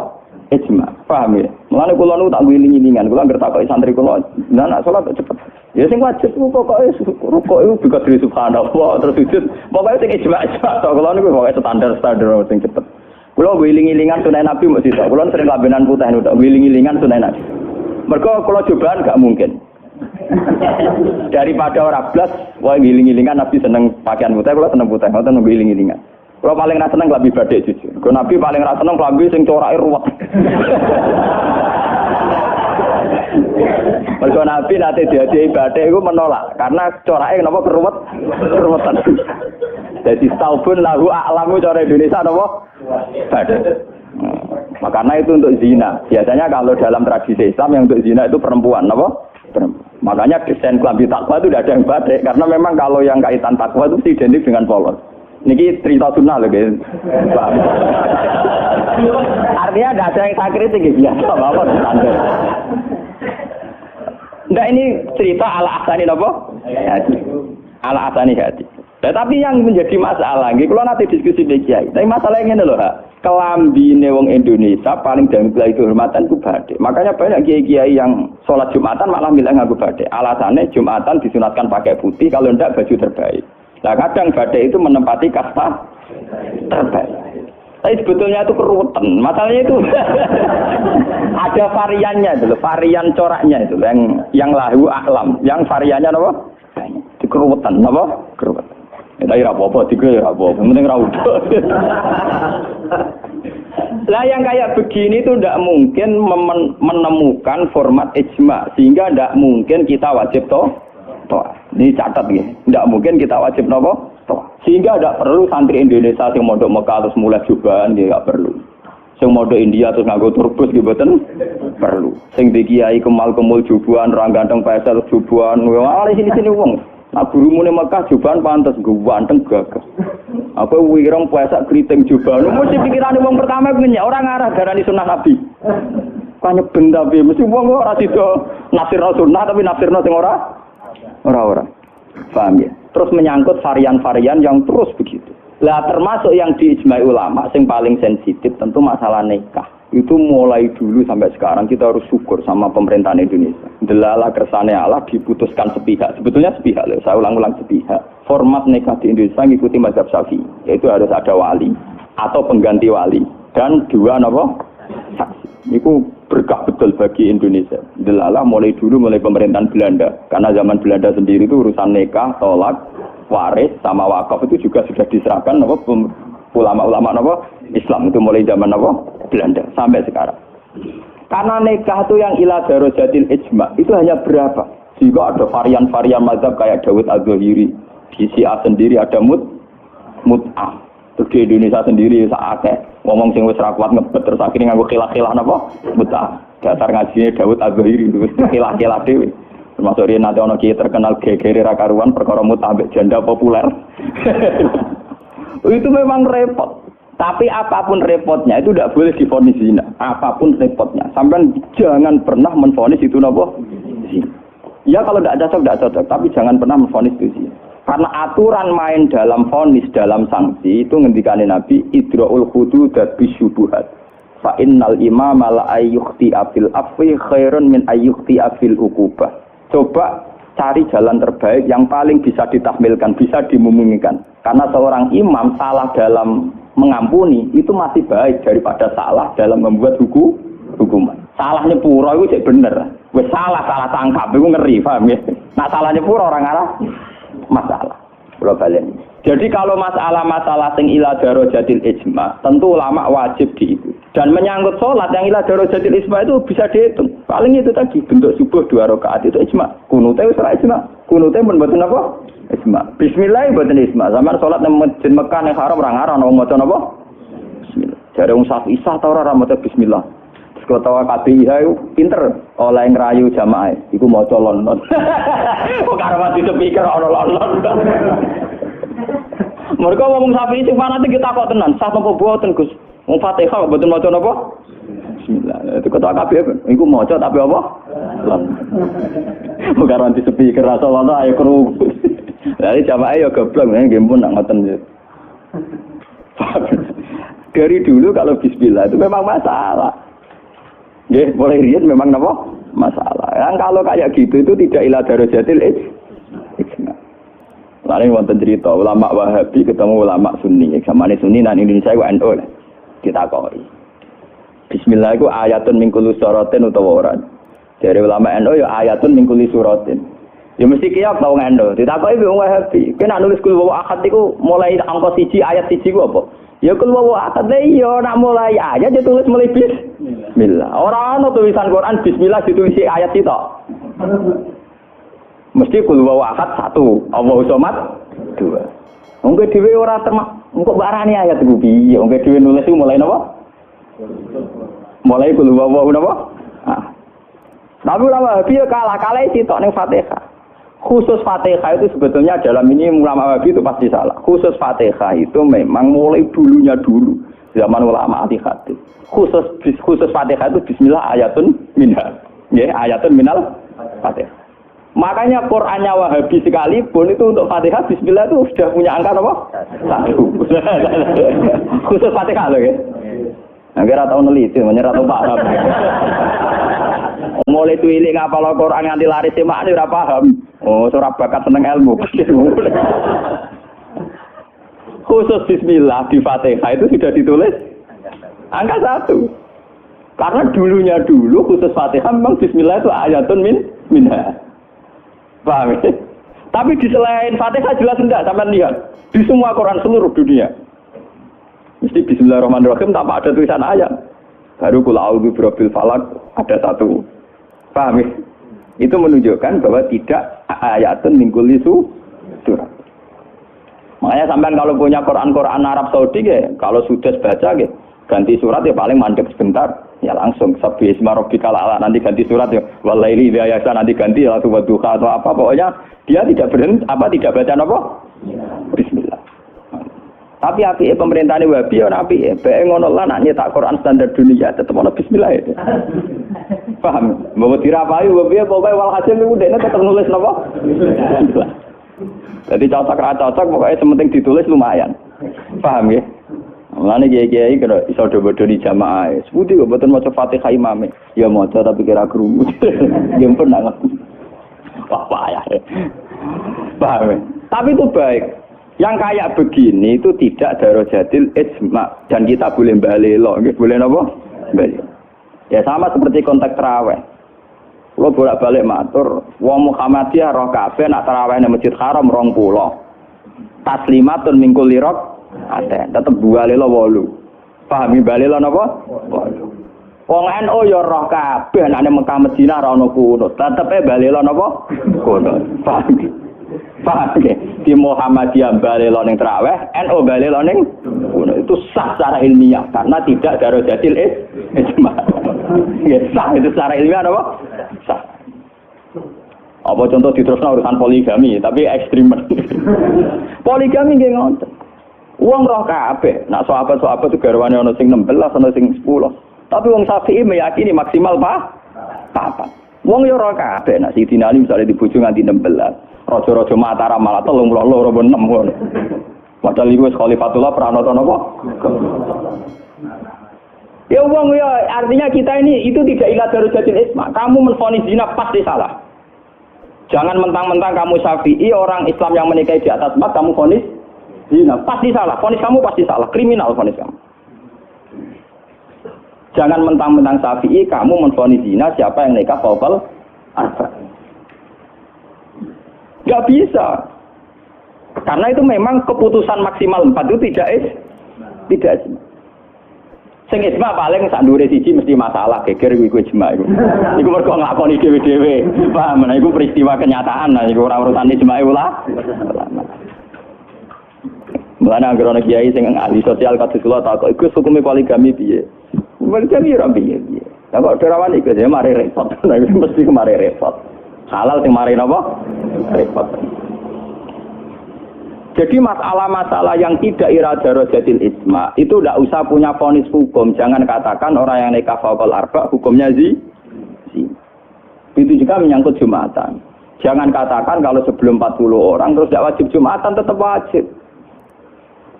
ijma. Paham ya? Mulane kula nu tak wiling-wilingan, kula ngerti takoki santri kula, nak salat cepet. Ya sing wajib pokoke rukuk iku bika diri subhanallah terus sujud. Pokoke sing ijma to kula niku pokoke standar sing cepet. Kula wiling-wilingan sunah Nabi mesti tok. Kula sering lambenan putih niku tok wiling-wilingan sunah Nabi. Mergo kula cobaan gak mungkin. Daripada ora blas, wae wiling-wilingan Nabi seneng pakaian putih, kula seneng putih, ngoten wiling-wilingan. Kula paling ra seneng klambi batik jujur. Kula Nabi paling ra seneng klambi sing corake ruwet. Mergo Nabi nate diadhi batik iku menolak karena corake napa keruwetan. Jadi taubun lahu a'lamu cara Indonesia napa? Batik. Makanya itu untuk zina. Biasanya kalau dalam tradisi Islam yang untuk zina itu perempuan, napa? Makanya desain klambi takwa itu tidak ada yang batik karena memang kalau yang kaitan takwa itu identik dengan polos. Niki cerita sunnah loh guys. Artinya tidak ada yang saya kritik ya. Apa standar. Nah ini cerita ala asani apa? Hati. Ala asani hati. Tapi yang menjadi masalah, kalau nanti diskusi di kiai. Tapi masalahnya ini loh, kelambine wong Indonesia paling dalam kehormatan ku batik. Makanya banyak kiai-kiai yang sholat Jumatan malah bilang ngaku batik. Alasannya Jumatan disunatkan pakai putih, kalau tidak baju terbaik. Nah kadang batik itu menempati kasta terbaik. Tapi sebetulnya itu keruwetan. Masalahnya itu ada variannya itu, varian coraknya itu, yang lahu aklam, yang variannya apa? Keruwetan, apa? Keruwetan. Tapi apa-apa, tiga ya apa-apa, penting rawuh. Lah yang kayak begini itu tidak mungkin menemukan format ijma, sehingga tidak mungkin kita wajib toh. Ini catat ya, tidak mungkin kita wajib nopo. Sehingga tidak perlu santri Indonesia yang mondok Mekah terus mulai jubahan, ya nggak perlu. Yang mondok India terus nganggo turbus gitu kan perlu. Sing di kiai kemal-kemul jubahan, orang ganteng pesel jubahan, wah sini wong. Nah gurumu nih Mekah jubahan pantas ganteng gagah. Apa wirang puasa keriting jubahan. Mesti pikiran wong pertama punya orang arah darani sunnah Nabi. Kanya benda bi mesti wong ora sida nafsirna sunnah tapi nafsirna sing ora. Paham ya? Terus menyangkut varian-varian yang terus begitu. Lah termasuk yang diijma'i ulama yang paling sensitif tentu masalah nikah. Itu mulai dulu sampai sekarang kita harus syukur sama pemerintahan Indonesia. Delala kersane Allah diputuskan sepihak. Sebetulnya sepihak loh, saya ulang-ulang sepihak. Format nikah di Indonesia mengikuti mazhab Syafi'i, yaitu harus ada wali atau pengganti wali dan dua saksi. Itu berkah betul bagi Indonesia. Delala mulai dulu mulai pemerintahan Belanda. Karena zaman Belanda sendiri itu urusan nikah, tolak, waris sama wakaf itu juga sudah diserahkan ulama-ulama Islam itu mulai zaman Belanda sampai sekarang. Karena nikah itu yang ila darajatil ijma itu hanya berapa? Jika ada varian-varian mazhab kayak Dawud Az-Zahiri, di Syiah sendiri ada mut'ah. Terus di Indonesia sendiri saatnya ngomong sing wis ra kuat ngebet terus akhirnya nganggo khilah-khilah napa? Mut'ah. Dasar ngajine Dawud Az-Zahiri itu khilah-khilah dhewe. Termasuk riyen nanti ana kiai terkenal gegere ra karuan perkara mut'ah ambek janda populer. Itu memang repot. Tapi apapun repotnya itu tidak boleh divonis zina. Apapun repotnya, sampai jangan pernah menvonis itu napa? Zina. Ya kalau tidak cocok, tapi jangan pernah menvonis itu zina. Karena aturan main dalam vonis, dalam sanksi itu ngendikane Nabi idraul hududat bisyubuhat. Fa innal imama la ayyukhti afil afwi khairun min ayyukhti afil uqubah. Coba cari jalan terbaik yang paling bisa ditahmilkan, bisa dimumingkan. Karena seorang imam salah dalam mengampuni itu masih baik daripada salah dalam membuat hukuman. Salah nyepuro itu cek bener. Wes salah tangkap itu ngeri, paham ya? Nah salah nyepuro orang arah masalah. Kalau balen. Jadi kalau masalah-masalah sing ila darajatil ijma, tentu ulama wajib diikuti. Dan menyangkut sholat yang ila darajatil ijma itu bisa dihitung. Paling itu tadi bentuk subuh 2 rakaat itu ijma. Kunute wis ora ijma. Kunute men mboten apa? Isma. Bismillah mboten isma. Sampeyan salat nang masjid Mekah ning haram ora ngarang wong maca napa? Bismillah. Jare wong Syafi'i sah ta ora maca bismillah. Terus kota KPIH itu pinter oleh ngrayu jamaah. Iku maca lon-lon. Kok karo mati speaker ana lon-lon. Mergo wong Syafi'i sing fanatik kita kok tenan, sah apa boten Gus? Wong Fatihah mboten maca napa? Bismillah. Itu kota KPIH iku maca tapi apa? Lon. Kok karo mati speaker rasa ana ayo kru. Jadi jamaah ya goblok, nggih pun nak ngoten. Dari dulu kalau bismillah itu memang masalah. Nggih, mulai riyen memang napa? Masalah. Yang kalau kayak gitu itu tidak ila darajatil ijma. Lalu wonten cerita ulama Wahabi ketemu ulama Sunni. Zamane Sunni nang Indonesia ku NU. Kita koi. Bismillah iku ayatun min kulli suratin utawa ora. Dari ulama NU ya ayatun min kulli suratin. Ya mesti kiyak tau ngendo. Ditakoki wong Wahabi, kena nulis kul wa ahad iku mulai angka 1 ayat 1 ku apa? Ya kul wa ahad iya nak mulai ayat ditulis mulai bismillah. Ora ana tulisan Quran bismillah ditulis ayat itu. Mesti kul wa ahad 1, Allahu somad 2. Wong dhewe ora termak engko barani ayat iku piye? Wong dhewe nulis iku mulai napa? Mulai kul wa napa? Ah. Tapi ulama Wahabi kalah sitok ning Fatihah. Khusus Fatihah itu sebetulnya dalam ini ulama Wahabi itu pasti salah. Khusus Fatihah itu memang mulai dulunya dulu zaman ulama anti hadis. Khusus Fatihah itu bismillah ayatun minal. Ya, ayatun minal Fatihah. Makanya Qur'annya Wahabi sekalipun itu untuk Fatihah bismillah itu sudah punya angka apa? 1. Khusus Fatihah loh ya. Nggak tahu neliti, menyerah tahu paham. Mulai tuiling ngapal Al-Qur'an nganti laris semak ora paham. Oh, ora bakat seneng ilmu. Khusus bismillah di Fatihah itu sudah ditulis angka 1. Karena dulunya dulu khusus Fatihah memang bismillah itu ayatun minha. Paham ya? Tapi di selain Fatihah jelas enggak sampean lihat. Di semua Quran seluruh dunia. Mesti bismillahirrahmanirrahim tanpa ada tulisan ayat. Baru kul a'udzu birabbil falaq ada 1. Paham ya? Itu menunjukkan bahwa tidak ayatun min kulli surat. Makanya sampean kalau punya Quran Arab Saudi ya, kalau sudah baca ya, ganti surat ya paling mandek sebentar, ya langsung sabbi isma rabbikal a'la nanti ganti surat ya walaili idza yasa nanti ganti ya wadduha atau apa pokoknya dia tidak berhenti tidak baca apa? Bismillah. Tapi api pemerintahnya Wahabi ya api bae ngono lah nak nyetak Quran standar dunia tetep ono bismillah itu. Paham? Mbok dirapai Wahabi pokoke walhasil niku dekne tetep nulis napa? Bismillah. Jadi cocok pokoknya sementing ditulis lumayan. Paham ya? Mulane kiai-kiai kira iso do-do di jamaah. Sepundi kok mboten maca Fatihah imame. Ya maca tapi kira krungu. Nggih pun nang. Wah payah. Paham ya? Tapi itu baik. Yang kayak begini itu tidak darajatil ijma dan kita boleh balelo, boleh napa? Balelo. Ya sama seperti konteks tarawih. Kalau bolak-balik matur, wong Muhammadiyah roh kabeh nak tarawih nang Masjid Haram 20. Taslimatun min kulli rakaat. Tetep balelo 8. Pahami balelo napa? 8. Wong NU ya roh kabeh nek nang Mekah Madinah ora ono kunut. Tetepe balelo napa? Kunut. Paham. Paham ya? Di Muhammadiyah balelo ning tarawih, NU balelo ning itu sah secara ilmiah karena tidak darajatil ijma. Ya sah itu secara ilmiah apa? Sah. Apa contoh diterusno urusan poligami, tapi ekstrem. Poligami nggih ngoten. Wong roh kabeh, nak sahabat-sahabat itu garwane ana sing 16, ana sing 10. Tapi wong Syafi'i meyakini maksimal 4. Wong yo roh kabeh, nak Sidina Ali misalnya dibojo nganti 16. Raja-raja Mataram malah 32 apa 6 ngono. Padahal iku wis Khalifatullah pranata napa? Ya wong ya artinya kita ini itu tidak ila darajatil isma. Kamu menvonis zina pasti salah. Jangan mentang-mentang kamu Syafi'i orang Islam yang menikahi di atas 4 kamu vonis zina pasti salah. Vonis kamu pasti salah, kriminal vonis kamu. Jangan mentang-mentang Syafi'i kamu menvonis zina siapa yang nikah fawqal arba'. Gak bisa. Karena itu memang keputusan maksimal 4 itu tidak. Sing ijma paling sak ndure siji mesti masalah geger iku ijma iku. Iku mergo nglakoni dhewe-dhewe. Paham? Nah iku peristiwa kenyataan, nah iku ora urusan ijma ulama. Mulane anggere ana kiai sing ahli sosial kados kula takok iku hukume poligami piye? Poligami ora piye. Lah kok derawan iku ya mari repot. Nah iku mesti kemari repot. Halal sing mari napa? Repot. Jadi masalah-masalah yang tidak irada rojatil ijma itu tidak usah punya vonis hukum. Jangan katakan orang yang nikah faqal arba hukumnya zina. Itu juga menyangkut Jumatan. Jangan katakan kalau sebelum 40 orang terus tidak wajib Jumatan, tetap wajib.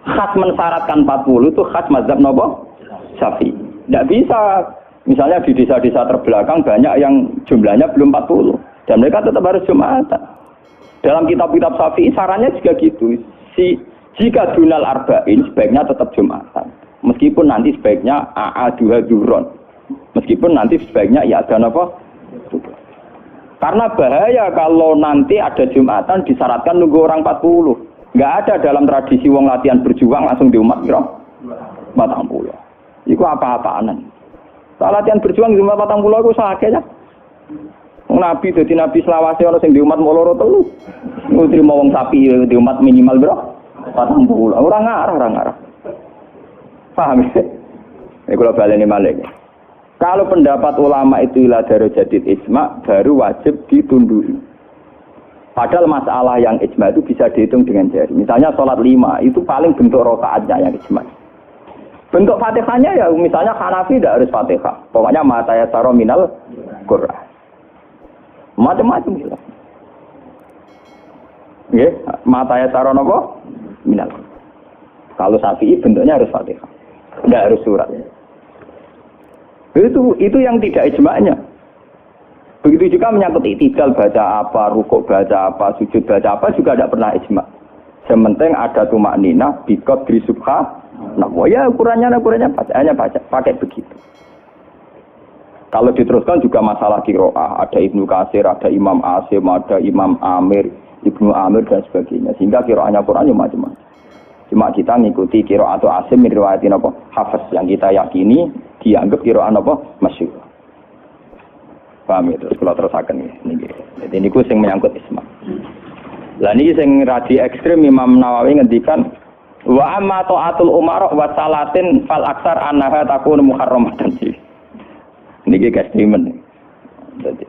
Khas mensyaratkan 40 itu khas mazhab nopo? Syafi'i. Tidak bisa. Misalnya di desa-desa terbelakang banyak yang jumlahnya belum 40 dan mereka tetap harus Jumatan. Dalam kitab-kitab Syafi'i sarannya juga gitu. Jika dunal arba'in sebaiknya tetap Jumatan. Meskipun nanti sebaiknya a'aduha duron. Meskipun nanti sebaiknya ya ada apa? Karena bahaya kalau nanti ada Jumatan disyaratkan nunggu orang 40. Nggak ada dalam tradisi wong latihan berjuang langsung di umat kira 40. Iku apa-apaanan. Latihan berjuang di umat 40 iku sakene. Nabi dadi nabi selawase ana sing di umat loro telu. Nutrimo wong sapi di umat minimal bro 40. Ora ngarah. Paham ya? Ini kalau baleni malih. Kalau pendapat ulama itu ila darajatid ijma baru wajib ditundui. Padahal masalah yang ijma itu bisa dihitung dengan jari. Misalnya sholat 5 itu paling bentuk rokaatnya yang ijma. Bentuk fatihahnya ya misalnya Hanafi tidak harus fatihah. Pokoknya mata yasaro minal Qur'an. Macam-macam gitu. Ya, mata yasaro nopo minal. Kalau Syafi'i bentuknya harus fatihah. Tidak harus surat. Itu yang tidak ijma'nya. Begitu juga menyangkut iktidal baca apa, rukuk baca apa, sujud baca apa juga tidak pernah ijma'. Sementing ada tumak ninah, bikot dari subha. Nah, ya ukurannya bacaannya pakai begitu. Kalau diteruskan juga masalah kiroah, ada Ibnu Katsir, ada Imam Asim, ada Imam Amir, Ibnu Amir dan sebagainya. Sehingga kiroahnya Quran macam-macam. Cuma kita ngikuti kiroah atau Asim riwayatin apa Hafiz yang kita yakini dianggap kiroah apa masyhur. Paham itu, kalau terusakan ini. Jadi ini sing menyangkut isma. Lah ini sing radi ekstrim Imam Nawawi ngendikan wa amma ta'atul umara wa salatin fal aksar annaha takunu muharramatan. Niki ekstrimen. Jadi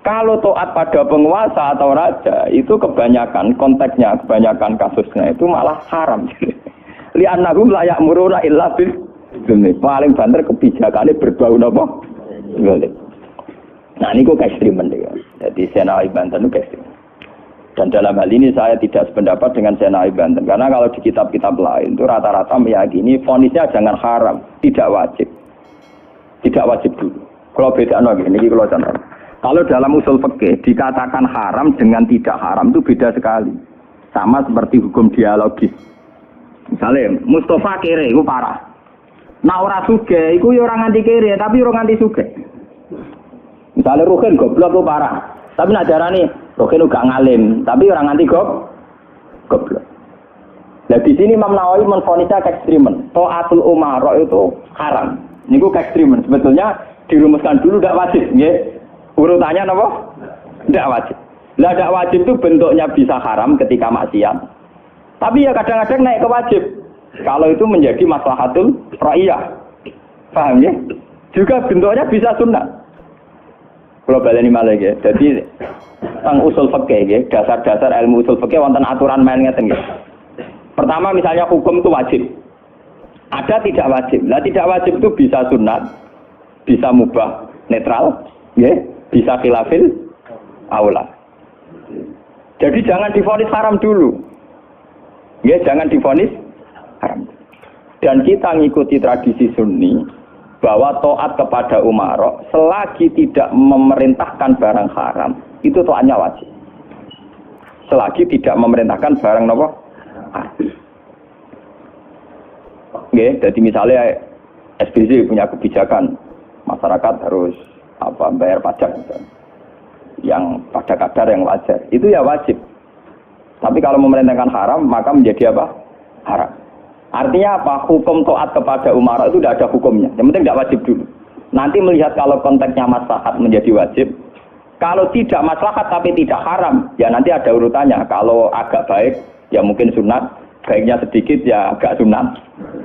kalau taat pada penguasa atau raja itu kebanyakan konteksnya, kebanyakan kasusnya itu malah haram. Li annahum la ya'muruna illa bil paling banter kebijakannya berbau napa? Zalim. Nah ini kok ekstrimen ya. Jadi Senawi Banten itu ekstrim. Dan dalam hal ini saya tidak sependapat dengan Senawi Banten. Karena kalau di kitab-kitab lain itu rata-rata meyakini vonisnya jangan haram, tidak wajib. Tidak wajib dulu. Kalau beda ini kalau contoh. Kalau dalam usul fikih dikatakan haram dengan tidak haram itu beda sekali. Sama seperti hukum dialogis. Misalnya Mustafa kere itu parah. Nah orang sugih itu ya orang anti kere tapi orang anti sugih. Misalnya Ruhin goblok itu parah, tapi nak darani Ruhin itu gak ngalim, tapi orang anti goblok. Nah di sini Imam Nawawi menfonisnya ekstrimen. Ta'atul umara itu haram. Ini ku ekstrimen. Sebetulnya dirumuskan dulu tidak wajib, ya. Urutannya apa? Tidak wajib. Lah tidak wajib itu bentuknya bisa haram ketika maksiat. Tapi ya kadang-kadang naik ke wajib. Kalau itu menjadi maslahatul ra'iyah. Paham ya? Juga bentuknya bisa sunnah. Kalau baleni malih ya. Jadi tentang usul fikih ya, dasar-dasar ilmu usul fikih wonten aturan main ngeten ya. Pertama misalnya hukum itu wajib. Ada tidak wajib. Lah tidak wajib itu bisa sunat, bisa mubah, netral, ya, bisa khilafil aula. Jadi jangan divonis haram dulu. Ya, jangan divonis haram. Dan kita ngikuti tradisi Sunni bahwa taat kepada umara selagi tidak memerintahkan barang haram itu taatnya wajib. Selagi tidak memerintahkan barang apa? Nggih, jadi misalnya SBY punya kebijakan masyarakat harus bayar pajak misalnya, yang pada kadar yang wajar, itu ya wajib. Tapi kalau memerintahkan haram maka menjadi apa? Haram. Artinya apa? Hukum taat kepada umara itu tidak ada hukumnya. Yang penting tidak wajib dulu. Nanti melihat kalau konteksnya maslahat menjadi wajib. Kalau tidak maslahat tapi tidak haram, ya nanti ada urutannya. Kalau agak baik, ya mungkin sunat. Baiknya sedikit, ya agak sunat.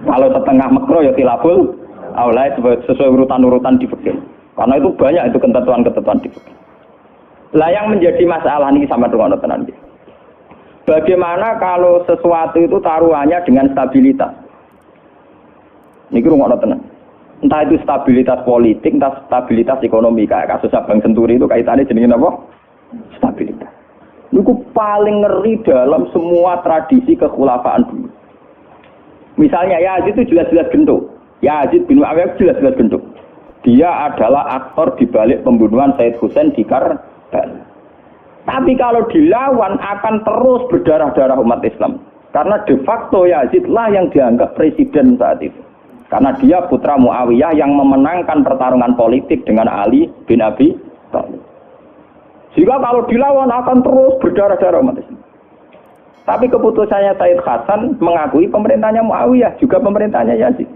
Kalau setengah makruh, ya khilaful aula sesuai urutan-urutan di fikih. Karena itu banyak itu ketentuan-ketentuan di fikih. Lah yang menjadi masalah ini sama dengan tenan. Bagaimana kalau sesuatu itu taruhannya dengan stabilitas? Niki rungokno tenan. Entah itu stabilitas politik, entah stabilitas ekonomi kayak kasus Abang Senturi itu kaitannya jenenge apa? Stabilitas. Niku paling ngeri dalam semua tradisi kekhulafaan dulu. Misalnya Yazid itu jelas-jelas gendut. Yazid bin Muawiyah jelas-jelas gendut. Dia adalah aktor di balik pembunuhan Said Husain di Karbala. Tapi kalau dilawan akan terus berdarah-darah umat Islam. Karena de facto Yazid lah yang dianggap presiden saat itu. Karena dia putra Muawiyah yang memenangkan pertarungan politik dengan Ali bin Abi Thalib. Jika kalau dilawan akan terus berdarah-darah umat Islam. Tapi keputusannya Said Hasan mengakui pemerintahnya Muawiyah, juga pemerintahnya Yazid.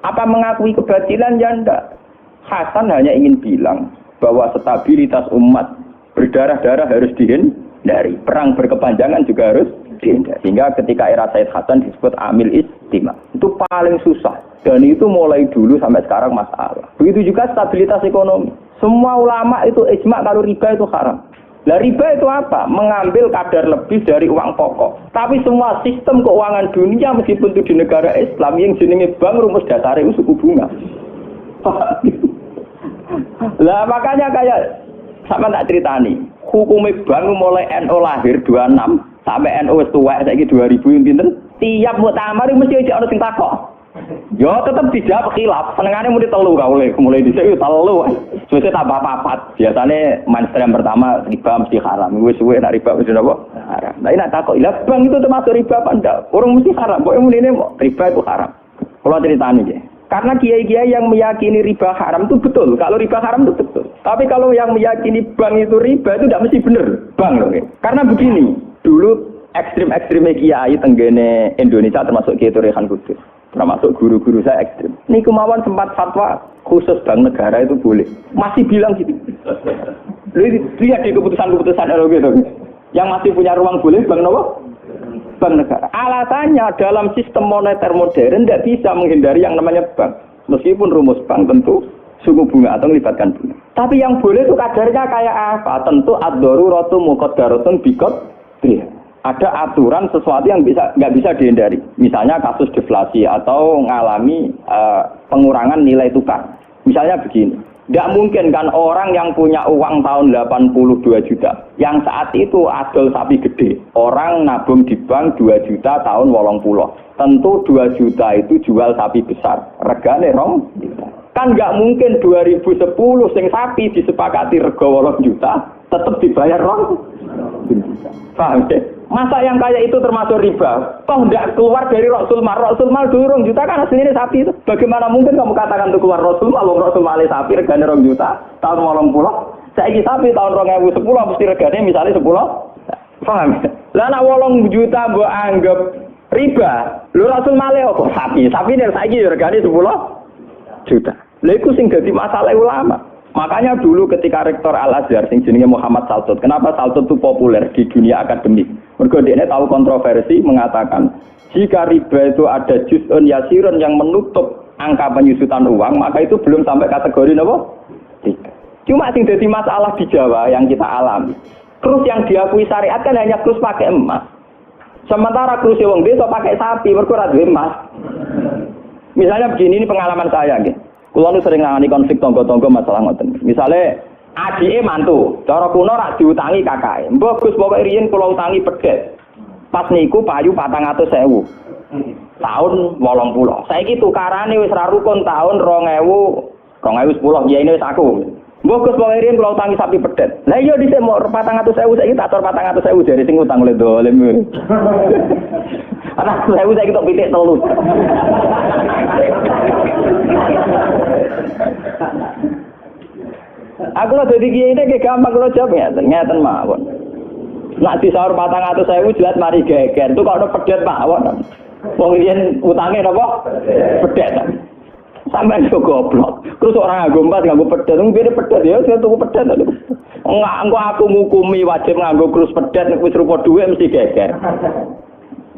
Apa mengakui kebatilan? Ya enggak. Hasan hanya ingin bilang bahwa stabilitas umat berdarah-darah harus dihindari. Perang berkepanjangan juga harus dihindari. Sehingga ketika era Said Hasan disebut amil istima. Itu paling susah. Dan itu mulai dulu sampai sekarang masalah. Begitu juga stabilitas ekonomi. Semua ulama itu ijma kalau riba itu haram. Lah riba itu apa? Mengambil kadar lebih dari uang pokok. Tapi semua sistem keuangan dunia meskipun itu di negara Islam yang jenenge bank rumus dasar itu suku bunga. Lah makanya kayak sama tak ceritani. Hukumnya bank mulai NU lahir 26 sampai NU wis tuwek saiki 2000 pinten. Tiap muktamar mesti aja ono sing takok. Yo tetep dijawab khilaf. Senengane muni telu ka mulai dhisik yo telu. Suwe tambah papat. Biasane mainstream pertama riba mesti haram. Wis suwe nek riba mesti apa? Haram. Lah nek takok lah bank itu termasuk riba apa ndak? Orang mesti haram. Kok mune riba itu haram. Kalau ceritani nggih. Karena kiai-kiai yang meyakini riba haram itu betul. Kalau riba haram itu betul. Tapi kalau yang meyakini bank itu riba itu tidak mesti benar. Bank loh. Karena begini, dulu ekstrim-ekstrimnya kiai tenggene Indonesia termasuk Kiai Rehan Kudus. Termasuk guru-guru saya ekstrim. Ini kemauan sempat fatwa khusus bank negara itu boleh. Masih bilang gitu. Lihat di keputusan-keputusan gitu. Yang masih punya ruang boleh bank apa? Bank negara. Alasannya dalam sistem moneter modern tidak bisa menghindari yang namanya bank. Meskipun rumus bank tentu suku bunga atau melibatkan bunga. Tapi yang boleh itu kadarnya kayak apa? Tentu ad-daruratu muqaddaratun biqadriha. Ada aturan sesuatu yang nggak bisa dihindari. Misalnya kasus deflasi atau mengalami pengurangan nilai tukar. Misalnya begini. Tidak mungkin kan orang yang punya uang tahun 82 juta. Yang saat itu adol sapi gede. Orang nabung di bank 2 juta tahun 80. Tentu 2 juta itu jual sapi besar. Regane rong juta. Kan nggak mungkin 2010 sing sapi disepakati rega 8 juta. Tetap dibayar rong juta. Paham ya? Masa yang kayak itu termasuk riba? Toh tidak keluar dari Rasul Mal. Rasul Mal dulu rong juta kan aslinya sapi itu. Bagaimana mungkin kamu katakan itu keluar Rasul Mal? Rasul Mal sapi regane rong juta tahun 80. Saiki sapi tahun 2010 mesti regane misalnya 10. Paham? Lah nek 8 juta mbok anggap riba. Lho Rasul Mal kok sapi? Sapi nek saiki regane 10 juta. Lha iku sing dadi masalah ulama. Makanya dulu ketika Rektor Al-Azhar sing jenenge Muhammad Saltut, kenapa Saltut itu populer di dunia akademik? Mergo dia tahu kontroversi mengatakan jika riba itu ada juz'un yasirun yang menutup angka penyusutan uang, maka itu belum sampai kategori apa? Riba. Cuma sing dadi masalah di Jawa yang kita alami. Terus yang diakui syariat kan hanya terus pakai emas. Sementara terus wong desa pakai sapi, mergo ora duwe emas. Misalnya begini, ini pengalaman saya nggih. Kulo nu sering ngani konflik tangga-tangga masalah ngoten. Misale adike mantu, cara kuno rak diutangi kakake. Mbok Gus pokoke riyen kula utangi pedhet. Pas niku payu 400.000. Tahun 80. Saiki tukarane wis ra rukun tahun 2010 kiyaine wis aku. Mbok Gus pokoke riyen kula utangi sapi pedhet. Lah iya dhisik mok 400.000 saiki tak tor 400.000 jare sing utang oleh dolim. Anak saya tok pitik telu. Aku lho dadi kiai iki gampang kula jawab ngeten mawon. Nak disaur 400.000 jelas mari geger. Itu kok ono pedhet mawon. Wong riyen utange napa? Pedet. Sampai yo goblok. Terus orang nganggo emas nganggo pedet, ngene pedet ya saya tuku pedet. Enggak, engko aku ngukumi wajib nganggo krus pedet wis rupa dhuwit mesti geger.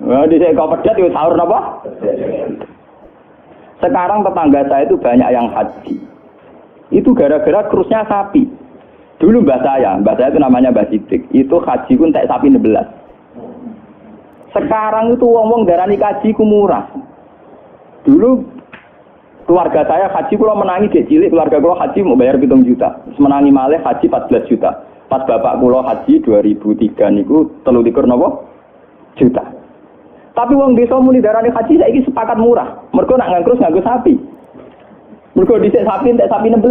Nah, dhisik kok pedet yo sahur napa? Sekarang tetangga saya itu banyak yang haji. Itu gara-gara krusnya sapi. Dulu mbah saya itu namanya Mbah Sidik. Itu haji ku entek sapi 16. Sekarang itu wong-wong darani haji ku murah. Dulu keluarga saya haji kula menangi dhek cilik, keluarga kula haji mau bayar 7 juta. Menangi malih haji 14 juta. Pas bapak kula haji 2003 niku 23 napa? Juta. Tapi wong desa muni darani haji saiki sepakat murah. Mergo nak nganggo sapi. Mergo dhisik sapi entek sapi 16.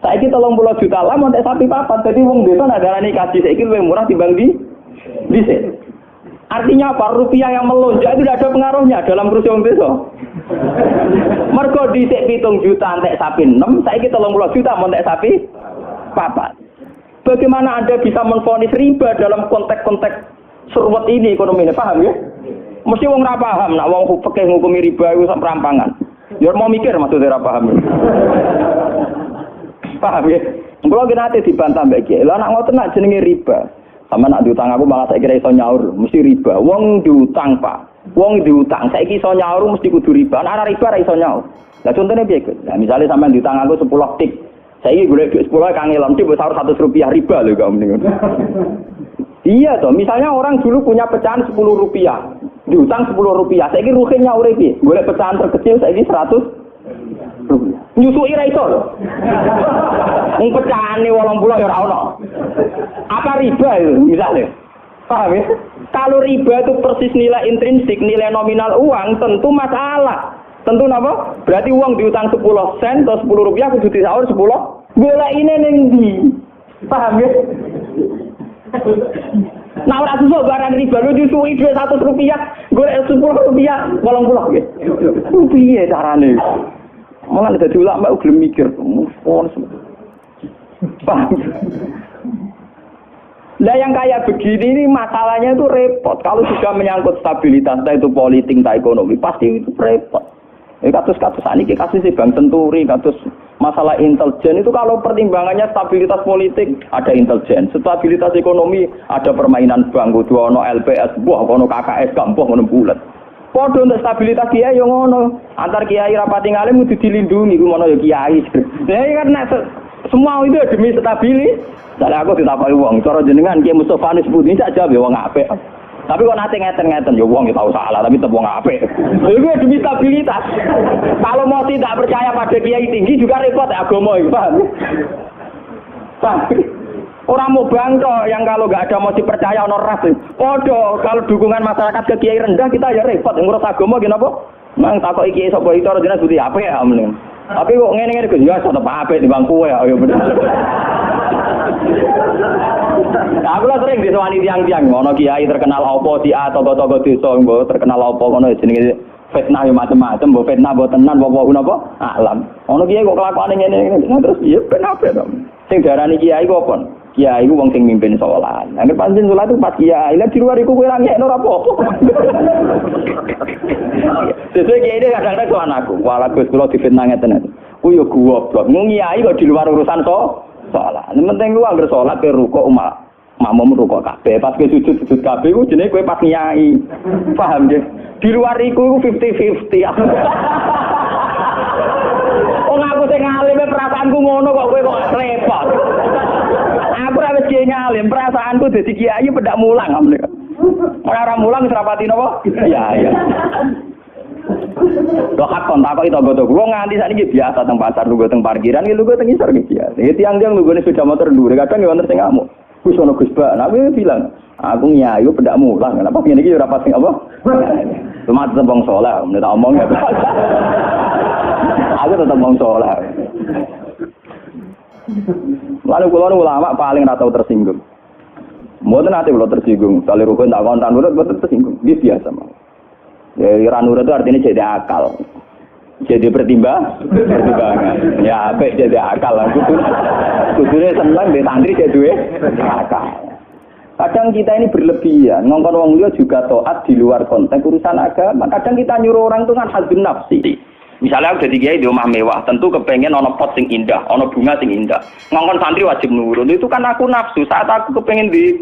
Saiki 30 juta lah mau entek sapi 4. Dadi wong desa nak darani haji saiki luwih murah timbang dhisik. Artinya apa? Rupiah yang melonjak itu tidak ada pengaruhnya dalam kursi wong desa. Mergo dhisik 7 juta entek sapi 6, saiki 30 juta mau entek sapi 4. Bagaimana Anda bisa menvonis riba dalam konteks-konteks serwet ini ekonomi ini? Paham ya? Mesti wong ora paham nak wong fikih ngukumi riba iku sak perampangan. Ya mau mikir maksudnya ora paham. Paham ya? Kalau kita nanti dibantah mbak Kiai, lah nak ngoten nak jenenge riba. Sama nak diutang aku malah saya kira iso nyaur, mesti riba. Wong diutang Pak, wong diutang. Saya iso nyaur mesti kudu riba. Nak riba ra iso nyaur. Lah contohnya piye, Gus? Nah, misalnya sampean diutang aku 10 tik. Saya iki golek 10 kangelan tik sahur 100 rupiah riba lho kok mendingan. Iya toh, misalnya orang dulu punya pecahan 10 rupiah, diutang 10 rupiah. Saya ini ruhin nyaur piye? Golek pecahan terkecil saya ini 100 rupiah. Nyusui ra iso lho. Wong pecahane 80 ya ora ono. Apa riba itu misalnya? Paham ya? Kalau riba itu persis nilai intrinsik, nilai nominal uang, tentu masalah. Tentu apa? Berarti uang diutang 10 sen atau 10 rupiah kudu disaur 10. Golek ini ning ndi? Paham ya? Nah ora susuk barang riba lu disuwi dhuwit 100 rupiah, golek 10 rupiah 80 nggih. Piye carane? Malah dadi ulama gelem mikir. Lah yang kayak begini ini masalahnya itu repot. Kalau sudah menyangkut stabilitas, entah itu politik, entah ekonomi, pasti itu repot. Kasus-kasus ini, kasus Bank Senturi, kasus masalah intelijen itu kalau pertimbangannya stabilitas politik ada intelijen, stabilitas ekonomi ada permainan bank, kudu ono LPS, buah ono KKS, gampang ono bulat. Podo untuk stabilitas kiai yang ngono, antar kiai rapati ngalim kudu dilindungi, ku ngono ya kiai. Ya karena semua itu demi stabilitas. Saya aku ditapai wong, cara jenengan Kiai Mustofa Anis Budi tak jawab ya wong apik. Tapi kok nate ngeten-ngeten ya wong ya tahu salah tapi tetep wong apik. Itu demi stabilitas. Kalau mau tidak percaya pada kiai tinggi juga repot agama iki, paham? Orang mau bangko yang kalau nggak ada motif percaya ono ras. Podo kalau dukungan masyarakat ke kiai rendah kita ya repot ngurus agama gini apa? Mang takoki kiai sapa itu jenengan Budi apik ya mending. Tapi kok ngene-ngene Gus ya tetep apik di bangku ya ayo bener. Aku lah sering disewani tiang-tiang ngono kiai terkenal apa si A tokoh-tokoh desa mbok terkenal apa ngono jenenge fitnah yo macam-macam mbok fitnah mbok tenan apa napa alam. Ngono kiai kok kelakuane ngene-ngene terus iya ben apik to. Sing darani kiai kok apa? Kiai ku wong sing mimpin salat. Nek pancen salat itu pas kiai, lah di luar iku kowe ra ngekno ora apa-apa. Sesuai kiai ini kadang-kadang tuan aku, walau Gus kula difitnah ngeten. Ku yo goblok. Kiai kok di luar urusan salat. Nek penting lu anggere salat ke rukuk makmum rukuk kabeh, pas ke sujud kabeh ku jenenge kowe pas kiai. Paham nggih? Di luar iku 50-50. Oh aku sing ngalime perasaanku ngono kok kowe kok repot. Aku ora wis kiai ngalim, perasaanku dadi kiai pedak mulang amne. Ora mulang wis rapati napa? Iya. Lho hak kontak kok itu gua nganti sakniki biasa teng pasar lungguh teng parkiran iki lungguh teng isor iki biasa. Ya tiang-tiang lunggune sepeda motor dhuwur kadang ya wonten sing ngamuk. Wis ono Gus Bak, nah kowe bilang, aku nyai pedak mulang. Kenapa ngene iki ora pasti apa? Cuma tetep wong saleh, nek tak omong ya. Aku tetep wong saleh. Lalu kula ulama paling ra tau tersinggung. Mboten ate kula tersinggung, kali rukun tak kontan nurut mboten tersinggung. Iki biasa mah. Ya ira nurut itu artinya jadi akal. Jadi pertimbangan. Ya apik jadi akal lah. Kudune seneng dhewe santri jadi duwe akal. Kadang kita ini berlebihan, ngongkon wong liya juga taat di luar konteks urusan agama. Kadang kita nyuruh orang itu kan hadzun nafsi. Misalnya aku jadi kiai di omah mewah, tentu kepengen ono pot sing indah, ono bunga sing indah. Ngongkon santri wajib nurun, itu kan aku nafsu. Saat aku kepengen di